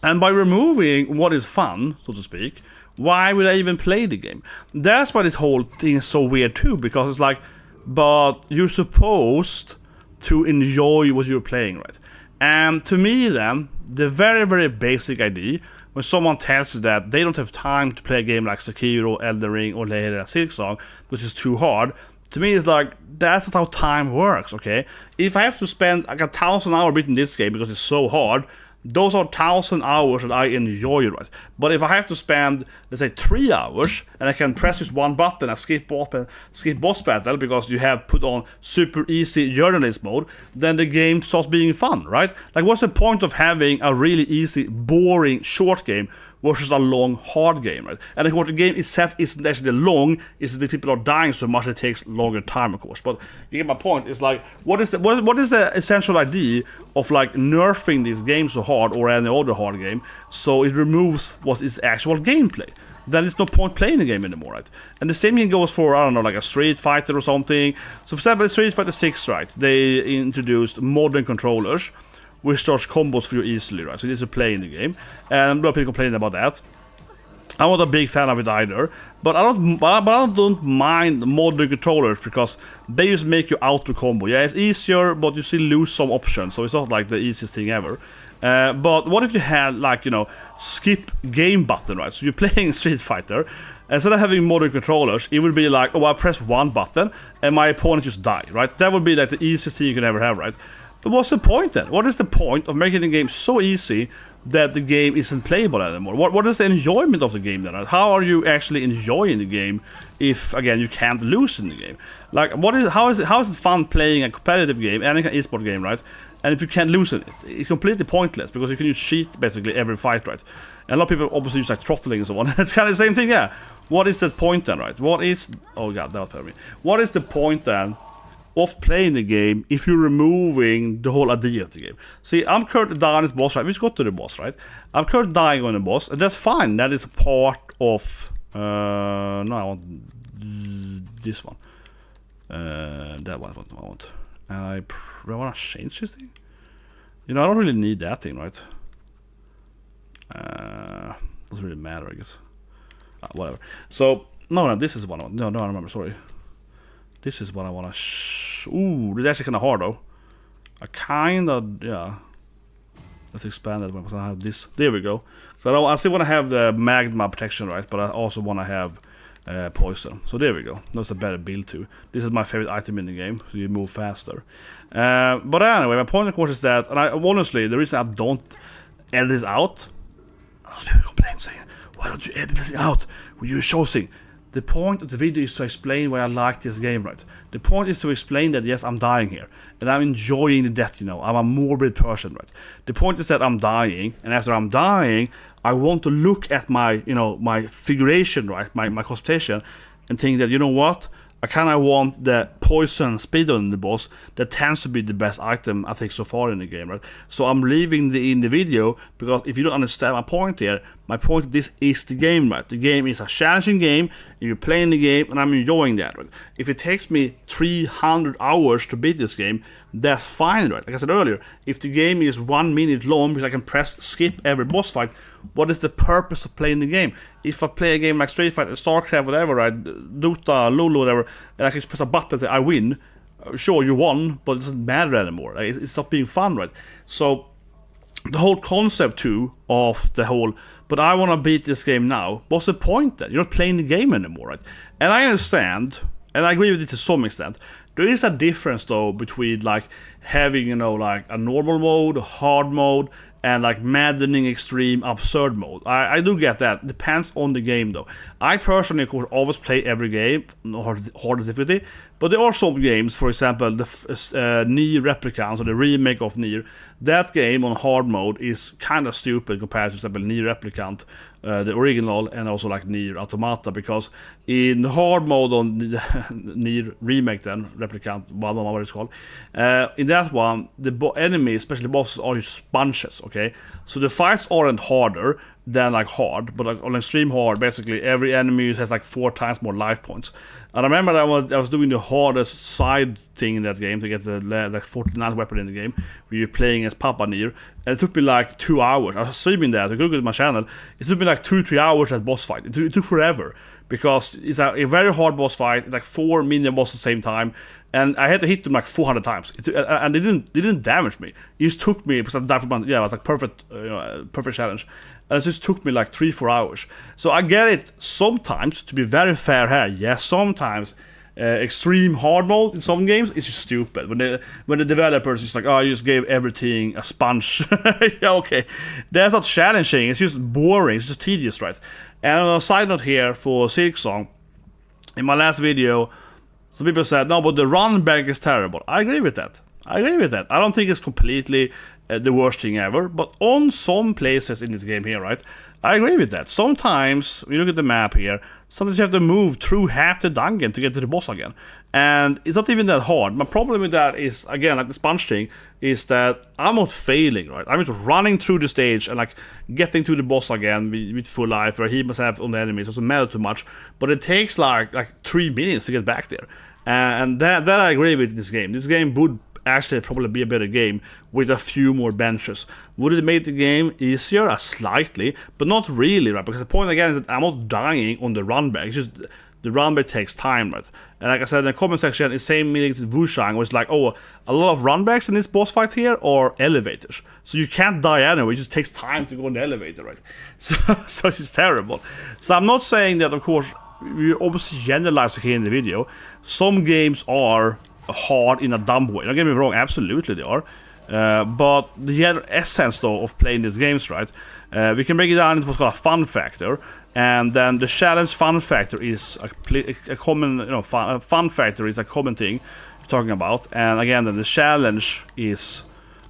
And by removing what is fun, so to speak, why would I even play the game? That's why this whole thing is so weird too, because it's like, but you're supposed to enjoy what you're playing, right? And to me then, the very, very basic idea, when someone tells you that they don't have time to play a game like Sekiro, Elden Ring, or later Silksong, which is too hard, to me it's like, that's not how time works, okay? If I have to spend like 1,000 hours beating this game because it's so hard, those are 1,000 hours that I enjoy, right? But if I have to spend, let's say, 3 hours, and I can press just one button and skip boss battle because you have put on super easy journalist mode, then the game starts being fun, right? Like, what's the point of having a really easy, boring, short game versus a long, hard game, right? And of course, the game itself isn't actually long, it's that people are dying so much it takes longer time, of course. But you get my point. It's like, what is the essential idea of like nerfing this game so hard, or any other hard game, so it removes what is actual gameplay? Then there's no point playing the game anymore, right? And the same thing goes for, I don't know, like a Street Fighter or something. So for example, Street Fighter 6, right? They introduced modern controllers, which starts combos for you easily, right? So this is play in the game, and a lot of people complaining about that. I'm not a big fan of it either, but I don't mind modern controllers, because they just make you auto combo. Yeah, it's easier, but you still lose some options, so it's not like the easiest thing ever. But what if you had, like, you know, skip game button, right? So you're playing Street Fighter, instead of having modern controllers, it would be like, oh, I press one button and my opponent just die, right? That would be like the easiest thing you can ever have, right? But what's the point then? What is the point of making the game so easy that the game isn't playable anymore? What is the enjoyment of the game then? How are you actually enjoying the game if, again, you can't lose in the game? Like, how is it fun playing a competitive game, any kind of esport game, right? And if you can't lose it, it's completely pointless, because you can use cheat basically every fight, right? And a lot of people obviously use like throttling and so on. It's kind of the same thing, yeah. What is the point then, right? Oh god, that was perfect. What is the point then of playing the game if you're removing the whole idea of the game? See, I'm currently dying on this boss, right? We just got to the boss, right? I'm currently dying on the boss, and that's fine. That is a part of... no, I want this one. That one is what I want. And I want to change this thing. You know, I don't really need that thing, right? Doesn't really matter, I guess. Whatever. So, no, this is what I want. No, I remember, sorry. This is what I want to... Ooh, this is actually kind of hard, though. I kind of... Yeah. Let's expand that one, because I have this. There we go. So I still want to have the magma protection, right? But I also want to have poison. So there we go. That's a better build, too. This is my favorite item in the game, so you move faster. But anyway, my point, of course, is that... And honestly, the reason I don't edit this out... People complain saying, why don't you edit this out when you're showing? The point of the video is to explain why I like this game, right? The point is to explain that, yes, I'm dying here, and I'm enjoying the death, you know. I'm a morbid person, right? The point is that I'm dying, and after I'm dying, I want to look at my, you know, my figuration, right? My consultation, and think that, you know what? I kind of want the poison speed on the boss. That tends to be the best item, I think, so far in the game, right? So I'm leaving in the video, because if you don't understand my point here, my point, this is the game, right? The game is a challenging game, and you're playing the game, and I'm enjoying that, right? If it takes me 300 hours to beat this game, that's fine, right? Like I said earlier, if the game is 1 minute long, because I can press skip every boss fight, what is the purpose of playing the game? If I play a game like Street Fighter, StarCraft, whatever, right? Dota, Lulu, whatever, and I can just press a button and say, I win. Sure, you won, but it doesn't matter anymore. Right? It's not being fun, right? So the whole concept too of the whole, but I want to beat this game now. What's the point then? You're not playing the game anymore, right? And I understand, and I agree with it to some extent. There is a difference though between like having, you know, like a normal mode, hard mode, and like maddening, extreme, absurd mode. I do get that. Depends on the game though. I personally, of course, always play every game hard difficulty, but there are some games, for example, the NER Replicants, or the remake of NER. That game on hard mode is kind of stupid compared to, for example, NER Replicant, the original, and also like NER Automata, because in the hard mode on the NER remake, then Replicant, what it's called, in that one, the enemies, especially bosses, are just sponges. Okay, so the fights aren't harder than like hard, but like on extreme hard, basically every enemy has like 4 times more life points. And I remember that I was doing the hardest side thing in that game to get the like 49th weapon in the game, where you're playing as Papa Nier, and it took me like 2 hours. I was streaming that. I could go to my channel. It took me like 2-3 hours at boss fight. It took forever, because it's a very hard boss fight. It's like 4 minion bosses at the same time, and I had to hit them like 400 times. And they didn't damage me. It just took me, because I died from, yeah, it was like perfect, perfect challenge. And it just took me like 3-4 hours. So I get it sometimes, to be very fair here. Yes, sometimes extreme hard mode in some games is just stupid. When the developers just like, oh, you just gave everything a sponge. Yeah, okay. That's not challenging. It's just boring. It's just tedious, right? And on a side note here for Silksong, in my last video, some people said, no, but the runback is terrible. I agree with that. I don't think it's completely the worst thing ever, but on some places in this game here, right, I agree with that. Sometimes, when you look at the map here, sometimes you have to move through half the dungeon to get to the boss again. And it's not even that hard. My problem with that is, again, like the sponge thing, is that I'm not failing, right? I'm just running through the stage and like getting to the boss again with full life, or he must have on the enemies. It doesn't matter too much, but it takes like 3 minutes to get back there. And that I agree with this game. This game would actually probably be a better game with a few more benches. Would it make the game easier? Slightly, but not really, right? Because the point again is that I'm not dying on the runback. It's just the runback takes time, right? And like I said in the comment section, it's same meaning to Wushang, where it's like, oh, a lot of runbacks in this boss fight here are elevators. So you can't die anyway, it just takes time to go in the elevator, right? So it's just terrible. So I'm not saying that, of course, we obviously generalize here in the video. Some games are hard in a dumb way. Don't get me wrong, absolutely they are. But the general essence though of playing these games, right? We can break it down into what's called a fun factor, and then the challenge fun factor is a common, you know, fun factor is a common thing we're talking about. And again, then the challenge is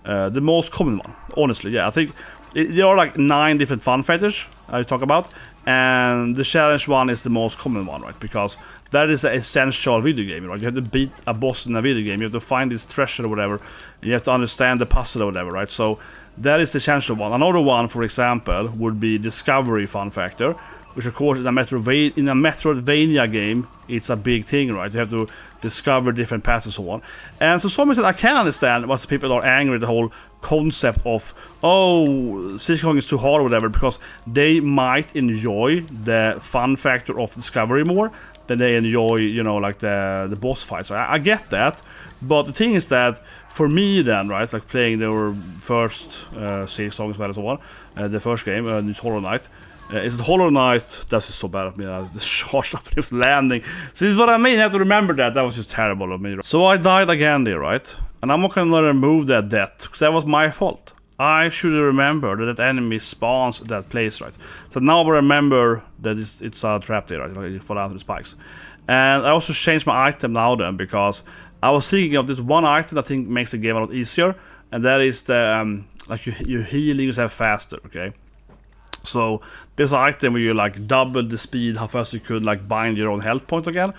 the most common one. Honestly, yeah, I think there are like 9 different fun factors I talk about, and the challenge one is the most common one, right? Because that is the essential video game, right? You have to beat a boss in a video game. You have to find this treasure or whatever. You have to understand the puzzle or whatever, right? So that is the essential one. Another one, for example, would be discovery fun factor, which of course in a Metroidvania game, it's a big thing, right? You have to discover different paths and so on. And so some extent I can understand what people are angry at the whole concept of, oh, Silksong is too hard or whatever, because they might enjoy the fun factor of discovery more than they enjoy, you know, like the boss fights. So I get that, but the thing is that for me then, right, like playing the first Silksong as well as so on, the first game, Hollow Knight. Is it Hollow Knight? That's just so bad of me. The short stuff it was landing. So this is what I mean. You have to remember that. That was just terrible of me. So I died again there, right? And I'm not gonna remove that death, because that was my fault. I should remember that that enemy spawns at that place, right? So now I remember that it's a trap there, right? Like you fall out of the spikes. And I also changed my item now then, because I was thinking of this one item that I think makes the game a lot easier, and that is the like you healing yourself faster, okay? So there's an item where you like double the speed how fast you could like bind your own health points again.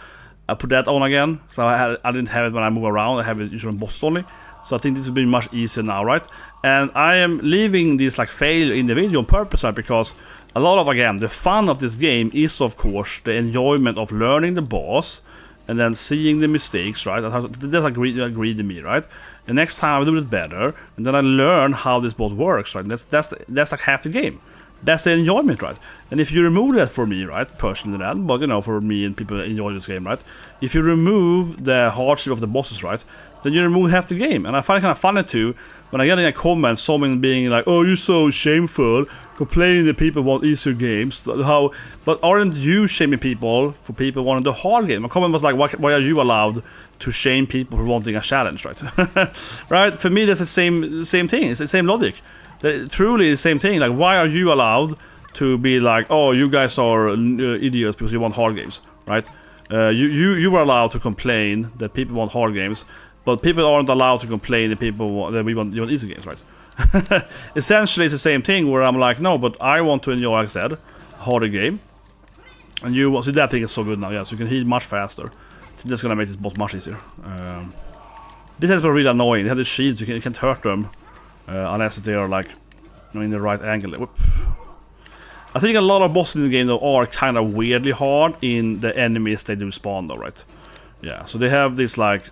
I put that on again, so I didn't have it when I move around. I have it usually on boss only. So I think this will be much easier now, right? And I am leaving this like failure in the video on purpose, right? Because a lot of, again, the fun of this game is of course the enjoyment of learning the boss and then seeing the mistakes, right? That's agreed to me, right? The next time I do it better, and then I learn how this boss works, right? That's like half the game. That's the enjoyment, right? And if you remove that for me, right, personally then, but you know, for me and people that enjoy this game, right? If you remove the hardship of the bosses, right, then you remove half the game. And I find it kind of funny too, when I get in a comment, someone being like, "Oh, you're so shameful, complaining that people want easier games." How? But aren't you shaming people for people wanting the hard game? My comment was like, "Why are you allowed to shame people for wanting a challenge?" Right? Right? For me, that's the same thing. It's the same logic. Truly the same thing. Like, why are you allowed to be like, "Oh, you guys are idiots because you want hard games," right? You were allowed to complain that people want hard games, but people aren't allowed to complain that you want easy games, right? Essentially, it's the same thing where I'm like, no, but I want to enjoy, like I said, a harder game, and you want. See, that thing is so good now, yeah. So you can heal much faster. I think that's gonna make this boss much easier. This is really annoying. They have the shields, you can't hurt them unless they are like, in the right angle. Whoop. I think a lot of bosses in the game though are kind of weirdly hard in the enemies they do spawn though, right? Yeah, so they have this like,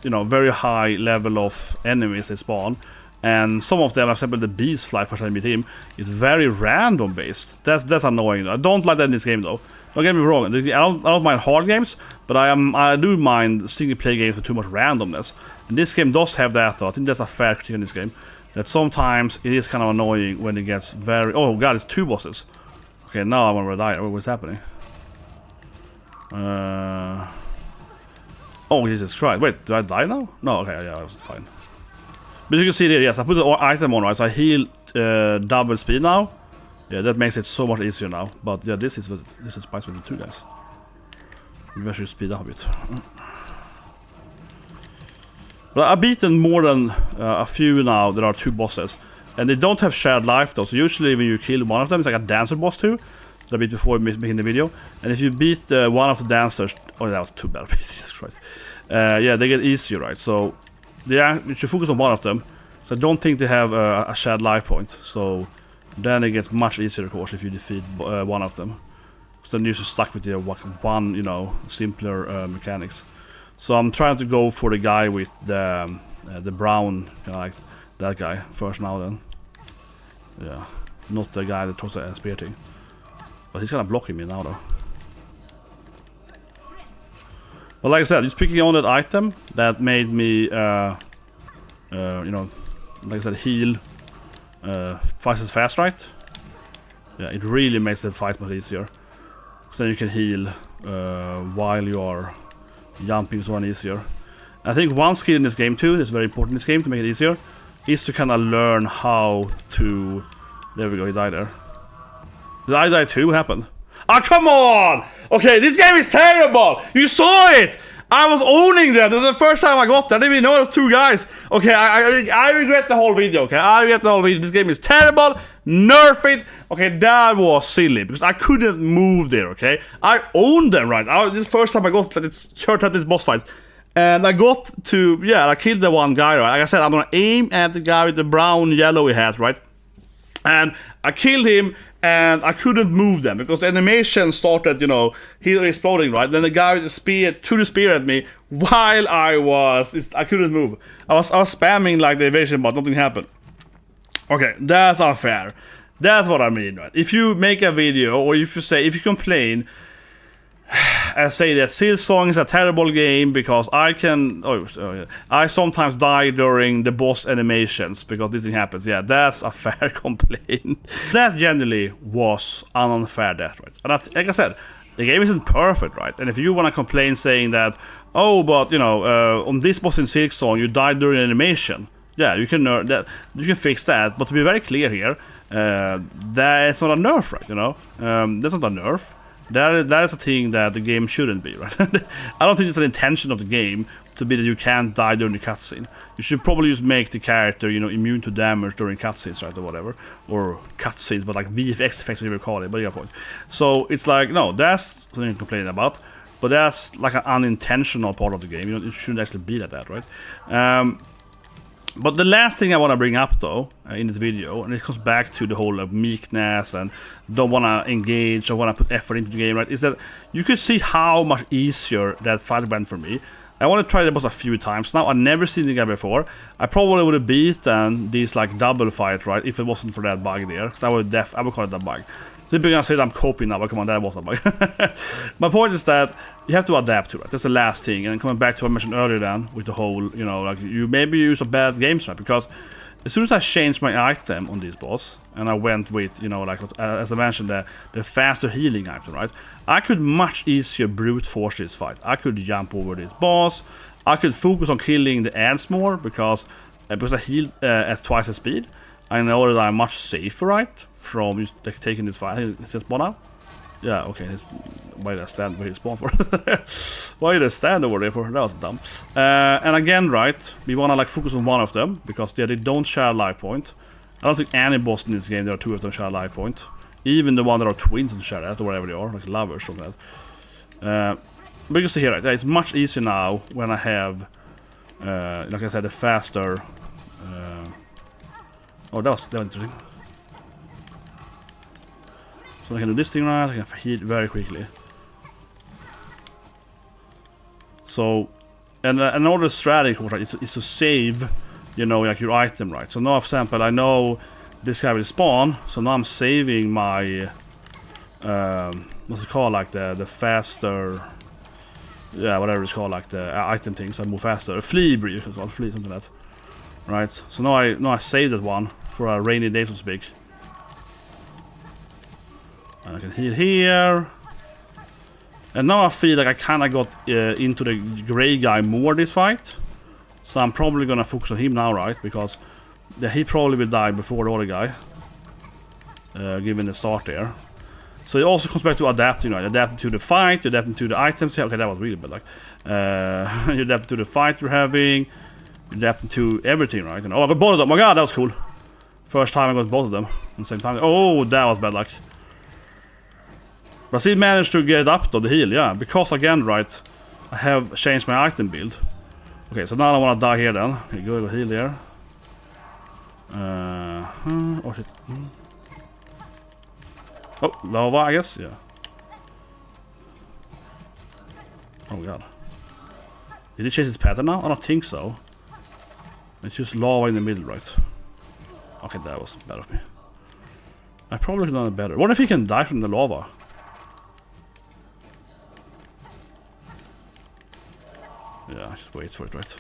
very high level of enemies they spawn, and some of them, for example the beast fly for enemy team, is very random based. That's annoying. I don't like that in this game though. Don't get me wrong. I don't mind hard games, but I do mind single player games with too much randomness. And this game does have that though. I think that's a fair critique in this game. That sometimes it is kind of annoying when it gets very. Oh god, it's 2 bosses. Okay, now I'm gonna die. What's happening? Oh, Jesus Christ. Wait, did I die now? No, okay, yeah, I was fine. But you can see there, yes, I put the item on, right? So I heal double speed now. Yeah, that makes it so much easier now. But yeah, this is spice with the 2 guys. Maybe I should speed up a bit. But I've beaten more than a few now. There are 2 bosses. And they don't have shared life though, so usually when you kill one of them, it's like a dancer boss too. That I beat before making the video. And if you beat one of the dancers, oh that was too bad, Jesus Christ. Yeah, they get easier, right? So you should focus on one of them. So I don't think they have a shared life point. So then it gets much easier, of course, if you defeat one of them. So then you're just stuck with the one, simpler mechanics. So I'm trying to go for the guy with the brown, like that guy first now then. Yeah, not the guy that throws the spear thing. But he's kind of blocking me now though. But like I said, just picking on that item that made me, like I said, heal twice as fast, right? Yeah, it really makes the fight much easier. So then you can heal while you are jumping, so on easier. I think one skill in this game too, that's very important in this game to make it easier, is to kind of learn how to. There we go, he died there. Did I die too? What happened? Oh, come on! Okay, this game is terrible! You saw it! I was owning that. This was the first time I got that. I didn't even know it was 2 guys. Okay, I regret the whole video, okay? I regret the whole video. This game is terrible. Nerf it. Okay, that was silly because I couldn't move there, okay? I owned them, right? This first time I got this shirt at this boss fight. And I got to, I killed the one guy, right? Like I said, I'm gonna aim at the guy with the brown, yellowy hat, right? And I killed him, and I couldn't move them because the animation started, he exploding, right? Then the guy with the spear threw the spear at me while I couldn't move. I was spamming like the evasion, but nothing happened. Okay, that's unfair. That's what I mean, right? If you make a video, or if you complain, and say that Silksong is a terrible game because I sometimes die during the boss animations because this thing happens. Yeah, that's a fair complaint. That generally was an unfair death, right? And like I said, the game isn't perfect, right? And if you want to complain saying that, oh, but on this boss in Silksong you died during animation, yeah, you can fix that. But to be very clear here, that is not a nerf, right? That's not a nerf. That is a thing that the game shouldn't be, right? I don't think it's an intention of the game to be that you can't die during the cutscene. You should probably just make the character, immune to damage during cutscenes, right, or whatever. Or cutscenes, but like VFX effects, whatever you call it, but you get a point. So it's like, no, that's something to complain about, but that's like an unintentional part of the game. It shouldn't actually be like that, right? But the last thing I want to bring up though in this video, and it comes back to the whole meekness and don't want to engage or want to put effort into the game, right, is that you could see how much easier that fight went for me. I want to try the boss a few times now. I've never seen the guy before. I probably would have beaten this like double fight, right, if it wasn't for that bug there, because I would call it a bug. People are gonna say that I'm coping now, but come on, that was a bug. My point is that you have to adapt to it. That's the last thing. And coming back to what I mentioned earlier then, with the whole, like you maybe use a bad game strat, because as soon as I changed my item on this boss, and I went with, you know, like as I mentioned, the faster healing item, right? I could much easier brute force this fight. I could jump over this boss. I could focus on killing the ants more because I heal at twice the speed. I know that I'm much safer, right, from just, like, taking this fight. Is it spawn now? Yeah, okay. Why did I stand where he spawned for? Why did I stand over there for? That was dumb. And again, right, we wanna like focus on one of them because they don't share a life point. I don't think any boss in this game there are two of them share a life point. Even the one that are twins and share that, or whatever they are, like lovers or something like that. But you can see here, right, it's much easier now when I have, like I said, the faster. Oh, that was interesting. So I can do this thing right, I can heal very quickly. So, and another strategy, right, is to save, you know, like your item, right? So now, for example, I know this guy will spawn, so now I'm saving my, what's it called, like the faster, yeah, whatever it's called, like the item things that move faster. A flea breed, you can call it, flea, something like that. Right, so now I saved that one for a rainy day, so to speak. And I can heal here. And now I feel like I kinda got into the grey guy more this fight. So I'm probably gonna focus on him now, right? Because he probably will die before the other guy. Given the start there. So it also comes back to adapting, right? Adapting to the fight, adapting to the items. Okay, that was really bad, like. You adapt to the fight you're having. You adapt to everything, right? And oh, I got both of them. Oh my god, that was cool. First time I got both of them at the same time. Oh, that was bad luck. But I still managed to get up to the heal, yeah. Because again, right, I have changed my item build. Okay, so now I want to die here then. Okay, go heal there. Oh shit. Oh, lava, I guess, yeah. Oh god. Did he change his pattern now? I don't think so. It's just lava in the middle, right? Okay, that was bad of me. I probably could have done it better. What if he can die from the lava? Yeah, just wait for it, right?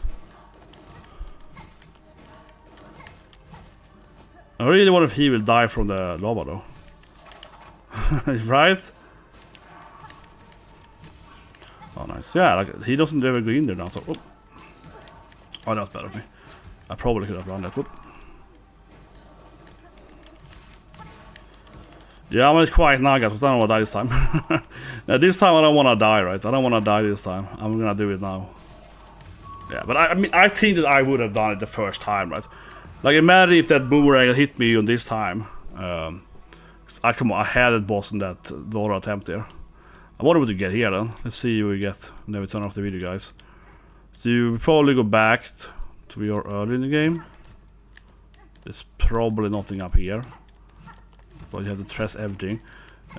I really wonder if he will die from the lava, though. Right? Oh, nice. Yeah, like, he doesn't ever go in there now, so... Oh, that was bad of me. I probably could have run that. Whoop. Yeah, I'm gonna quiet now, guys, but I don't want to die this time. This time I don't want to die, right? I don't want to die this time. I'm gonna do it now. Yeah, but I mean, I think that I would have done it the first time, right? Like, imagine if that boomerang had hit me on this time. I had that boss in that other attempt there. I wonder what you get here then. Let's see what we get when we turn off the video, guys. So you probably go back to where you're early in the game. There's probably nothing up here. But you have to trust everything.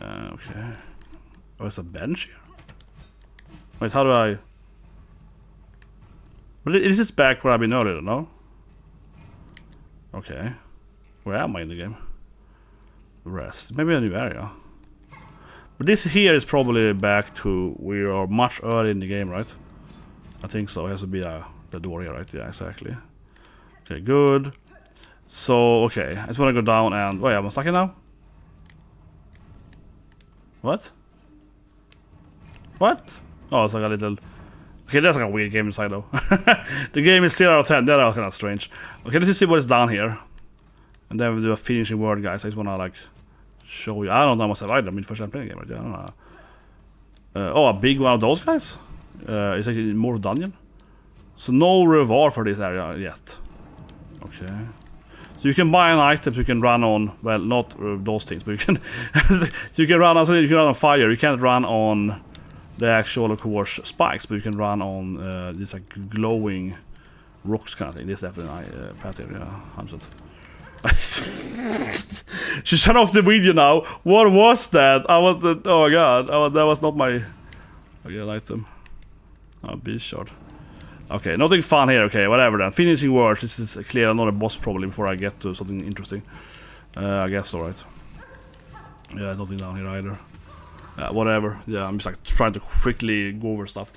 Okay. Oh, there's a bench here. Wait, how do I... But is this back where I've been earlier, no? Okay. Where am I in the game? Rest. Maybe a new area. But this here is probably back to we are much early in the game, right? I think so. It has to be the door here, right? Yeah, exactly. Okay, good. So, okay. I just want to go down and... Wait, am I stuck now? What? What? Oh, it's like a little... Okay, that's like a weird game inside though. The game is 0 out of 10. That was kind of strange. Okay, let's just see what is down here. And then we'll do a finishing word, guys. I just want to like show you. I don't know myself either. I mean, first time playing the game, right? I don't know. Oh, a big one of those guys? It's like more dungeon. So no reward for this area yet. Okay. So you can buy an item you can run on, well, not those things, but you can you can run on fire. You can't run on the actual, of course, spikes, but you can run on this like glowing rocks kind of thing. This is definitely pattern, yeah, 100%. She shut off the video now. What was that? Oh my god, that was not my item. Oh, be short. Okay, nothing fun here. Okay, whatever then. Finishing words. This is clear another boss probably before I get to something interesting. I guess, alright. Yeah, nothing down here either. Whatever. Yeah, I'm just like trying to quickly go over stuff.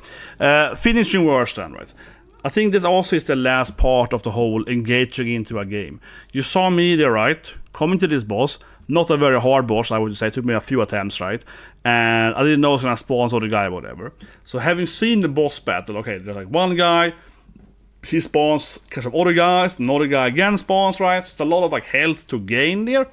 Finishing words then, right? I think this also is the last part of the whole engaging into a game. You saw me there, right? Coming to this boss, not a very hard boss, I would say. It took me a few attempts, right? And I didn't know I was gonna spawn on the guy or whatever. So having seen the boss battle, okay, there's like one guy, he spawns, catch up other guys, another guy again spawns, right? So it's a lot of like health to gain there.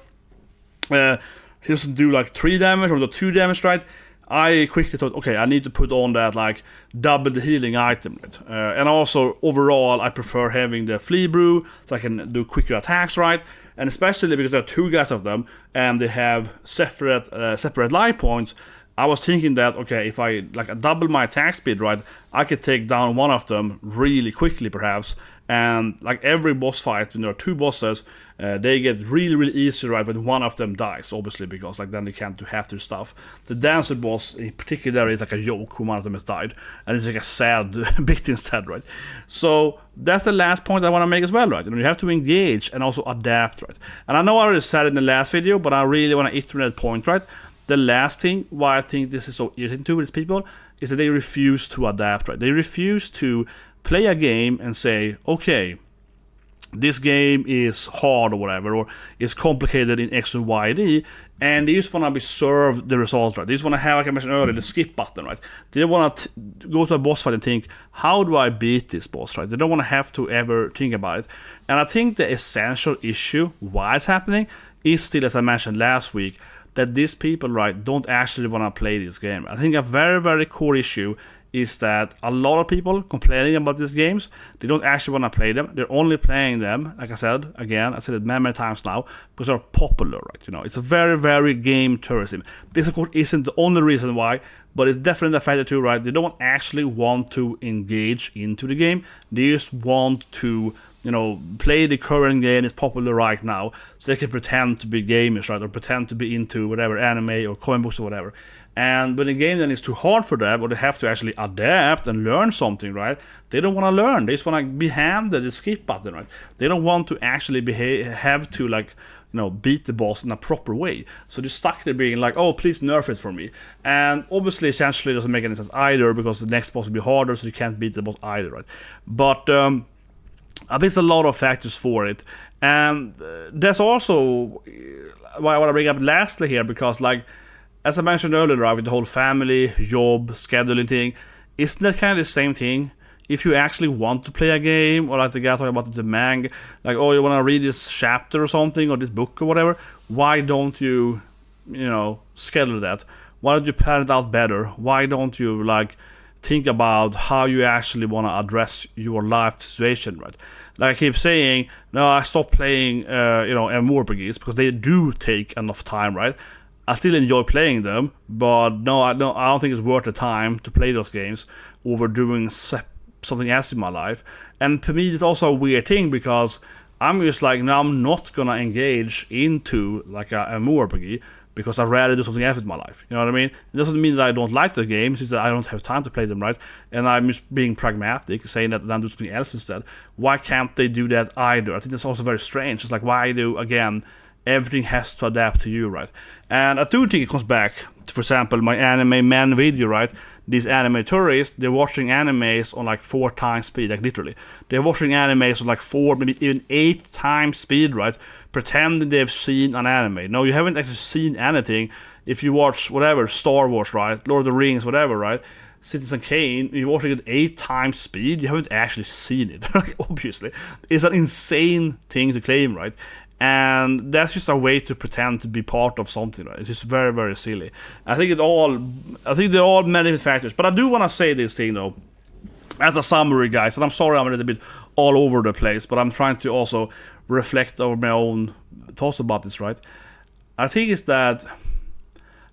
He doesn't do like 3 damage or the 2 damage, right? I quickly thought, okay, I need to put on that like double the healing item, right? And also overall, I prefer having the flea brew so I can do quicker attacks, right? And especially because there are 2 guys of them and they have separate life points. I was thinking that, okay, if I like double my attack speed, right, I could take down one of them really quickly, perhaps. And like every boss fight, when there are 2 bosses, they get really easy, right, when one of them dies, obviously, because like then they can't do half their stuff. The dancer boss in particular is like a joke who one of them has died, and it's like a sad bit instead, right? So that's the last point I want to make as well, right? You have to engage and also adapt, right? And I know I already said it in the last video, but I really want to iterate that point, right? The last thing why I think this is so irritating to these people is that they refuse to adapt, right? They refuse to play a game and say, okay, this game is hard or whatever, or is complicated in X and Y, D, and they just want to be served the result, right? They just want to have, like I mentioned earlier, the skip button, right? They don't want to go to a boss fight and think, how do I beat this boss, right? They don't want to have to ever think about it. And I think the essential issue why it's happening is still, as I mentioned last week, that these people, right, don't actually want to play this game. I think a very core issue is that a lot of people complaining about these games, they don't actually want to play them. They're only playing them, like I said, again, I said it many times now, because they're popular, right? You know, it's a very game tourism. This, of course, isn't the only reason why, but it's definitely a factor too, right? They don't actually want to engage into the game. They just want to, you know, play the current game is popular right now, so they can pretend to be gamers, right, or pretend to be into whatever anime or comic books or whatever. And when the game then is too hard for them, or they have to actually adapt and learn something, right, they don't want to learn. They just want to be handed the skip button, right? They don't want to actually have to, like, you know, beat the boss in a proper way. So they're stuck there being like, oh, please nerf it for me. And obviously, essentially, it doesn't make any sense either, because the next boss will be harder, so you can't beat the boss either, right? But I think there's a lot of factors for it. And there's also why I want to bring up lastly here, because, like, as I mentioned earlier, right, with the whole family, job, scheduling thing, isn't that kind of the same thing? If you actually want to play a game, or like the guy talking about the manga, like, oh, you want to read this chapter or something, or this book or whatever, why don't you, you know, schedule that? Why don't you plan it out better? Why don't you, like, think about how you actually want to address your life situation, right? Like I keep saying, no, I stopped playing, you know, MMORPGs because they do take enough time, right? I still enjoy playing them, but no, I don't think it's worth the time to play those games over doing something else in my life. And for me, it's also a weird thing, because I'm just like, no, I'm not gonna engage into like a MMORPG because I'd rather do something else with my life. You know what I mean? It doesn't mean that I don't like the games, it's just that I don't have time to play them, right? And I'm just being pragmatic, saying that then do something else instead. Why can't they do that either? I think that's also very strange. It's like, why do, again, everything has to adapt to you, right? And I do think it comes back to, for example, my INVESTMETN video, right? These anime tourists, they're watching animes on like 4 times speed, like literally. They're watching animes on like 4, maybe even 8 times speed, right? Pretending they've seen an anime. No, you haven't actually seen anything. If you watch whatever, Star Wars, right? Lord of the Rings, whatever, right? Citizen Kane, you're watching it 8 times speed, you haven't actually seen it, obviously. It's an insane thing to claim, right? And that's just a way to pretend to be part of something, right? It's just very silly. I think they're all many factors. But I do want to say this thing, though, as a summary, guys. And I'm sorry I'm a little bit all over the place, but I'm trying to also reflect over my own thoughts about this, right? I think it's that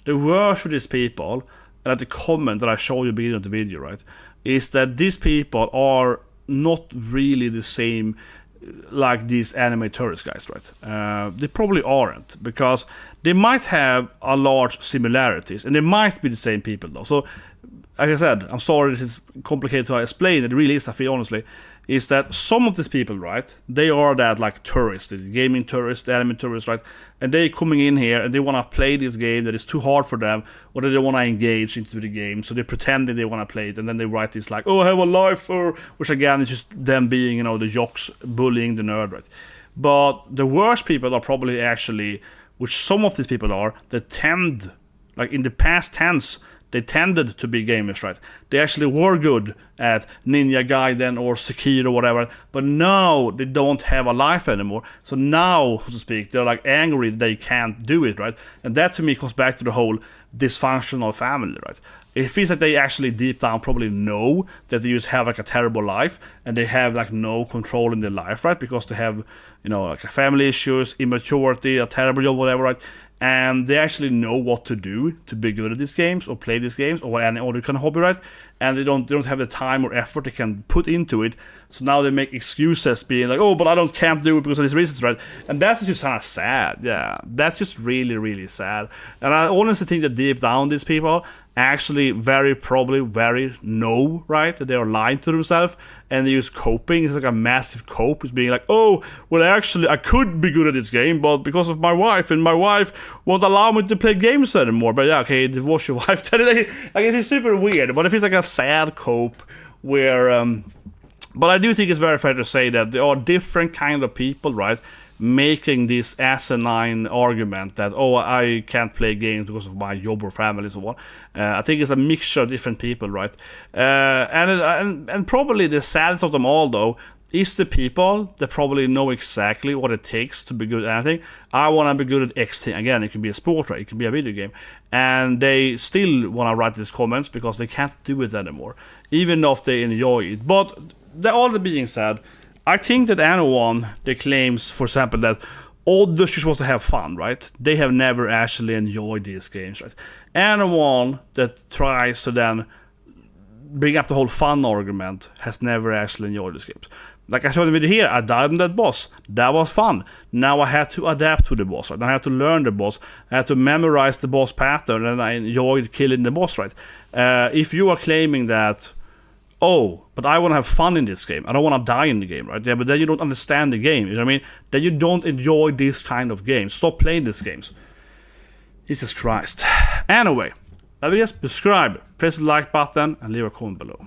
the worst for these people, and at the comment that I showed you at the beginning of the video, right, is that these people are not really the same like these anime tourist guys, right? They probably aren't, because they might have a large similarities, and they might be the same people though. So, like I said, I'm sorry this is complicated to explain. It really is, I feel, honestly. is that some of these people, right, they are that like tourists, the gaming tourists, the anime tourists, right, and they coming in here and they want to play this game that is too hard for them, or they want to engage into the game, so they're pretending they want to play it, and then they write this like, oh, I have a life, or which again is just them being, you know, the jocks bullying the nerd, right? But the worst people are probably actually, which some of these people are, that tend, like in the past tense, they tended to be gamers, right? They actually were good at Ninja Gaiden or Sekiro or whatever, but now they don't have a life anymore. So now, so to speak, they're like angry they can't do it, right? And that to me comes back to the whole dysfunctional family, right? It feels like they actually deep down probably know that they just have like a terrible life and they have like no control in their life, right? Because they have, you know, like family issues, immaturity, a terrible job, whatever, right? And they actually know what to do to be good at these games or play these games or any other kind of hobby, right? And they don't have the time or effort they can put into it. So now they make excuses being like, oh, but I can't do it because of these reasons, right? And that's just kind of sad. Yeah, that's just really, really sad. And I honestly think that deep down these people actually very know, right, that they are lying to themselves, and they use coping. It's like a massive cope. It's being like, oh, well, actually I could be good at this game, but because of my wife, and my wife won't allow me to play games anymore. But yeah, okay, divorce your wife. Like, it's super weird, but it feels like a sad cope where but I do think it's very fair to say that there are different kind of people, right, making this asinine argument that, oh, I can't play games because of my job or family and so on. I think it's a mixture of different people, right? And probably the saddest of them all, though, is the people that probably know exactly what it takes to be good at anything. I want to be good at X thing. Again, it could be a sport, right? It could be a video game. And they still want to write these comments because they can't do it anymore, even if they enjoy it. But all that being said, I think that anyone that claims, for example, that all just supposed to have fun, right? They have never actually enjoyed these games, right? Anyone that tries to then bring up the whole fun argument has never actually enjoyed these games. Like I showed the video here, I died on that boss. That was fun. Now I had to adapt to the boss, right? I had to learn the boss. I had to memorize the boss pattern, and I enjoyed killing the boss, right? If you are claiming that, oh, but I want to have fun in this game, I don't want to die in the game, right? Yeah, but then you don't understand the game, you know what I mean? Then you don't enjoy this kind of games. Stop playing these games. Jesus Christ. Anyway, let me just subscribe, press the like button, and leave a comment below.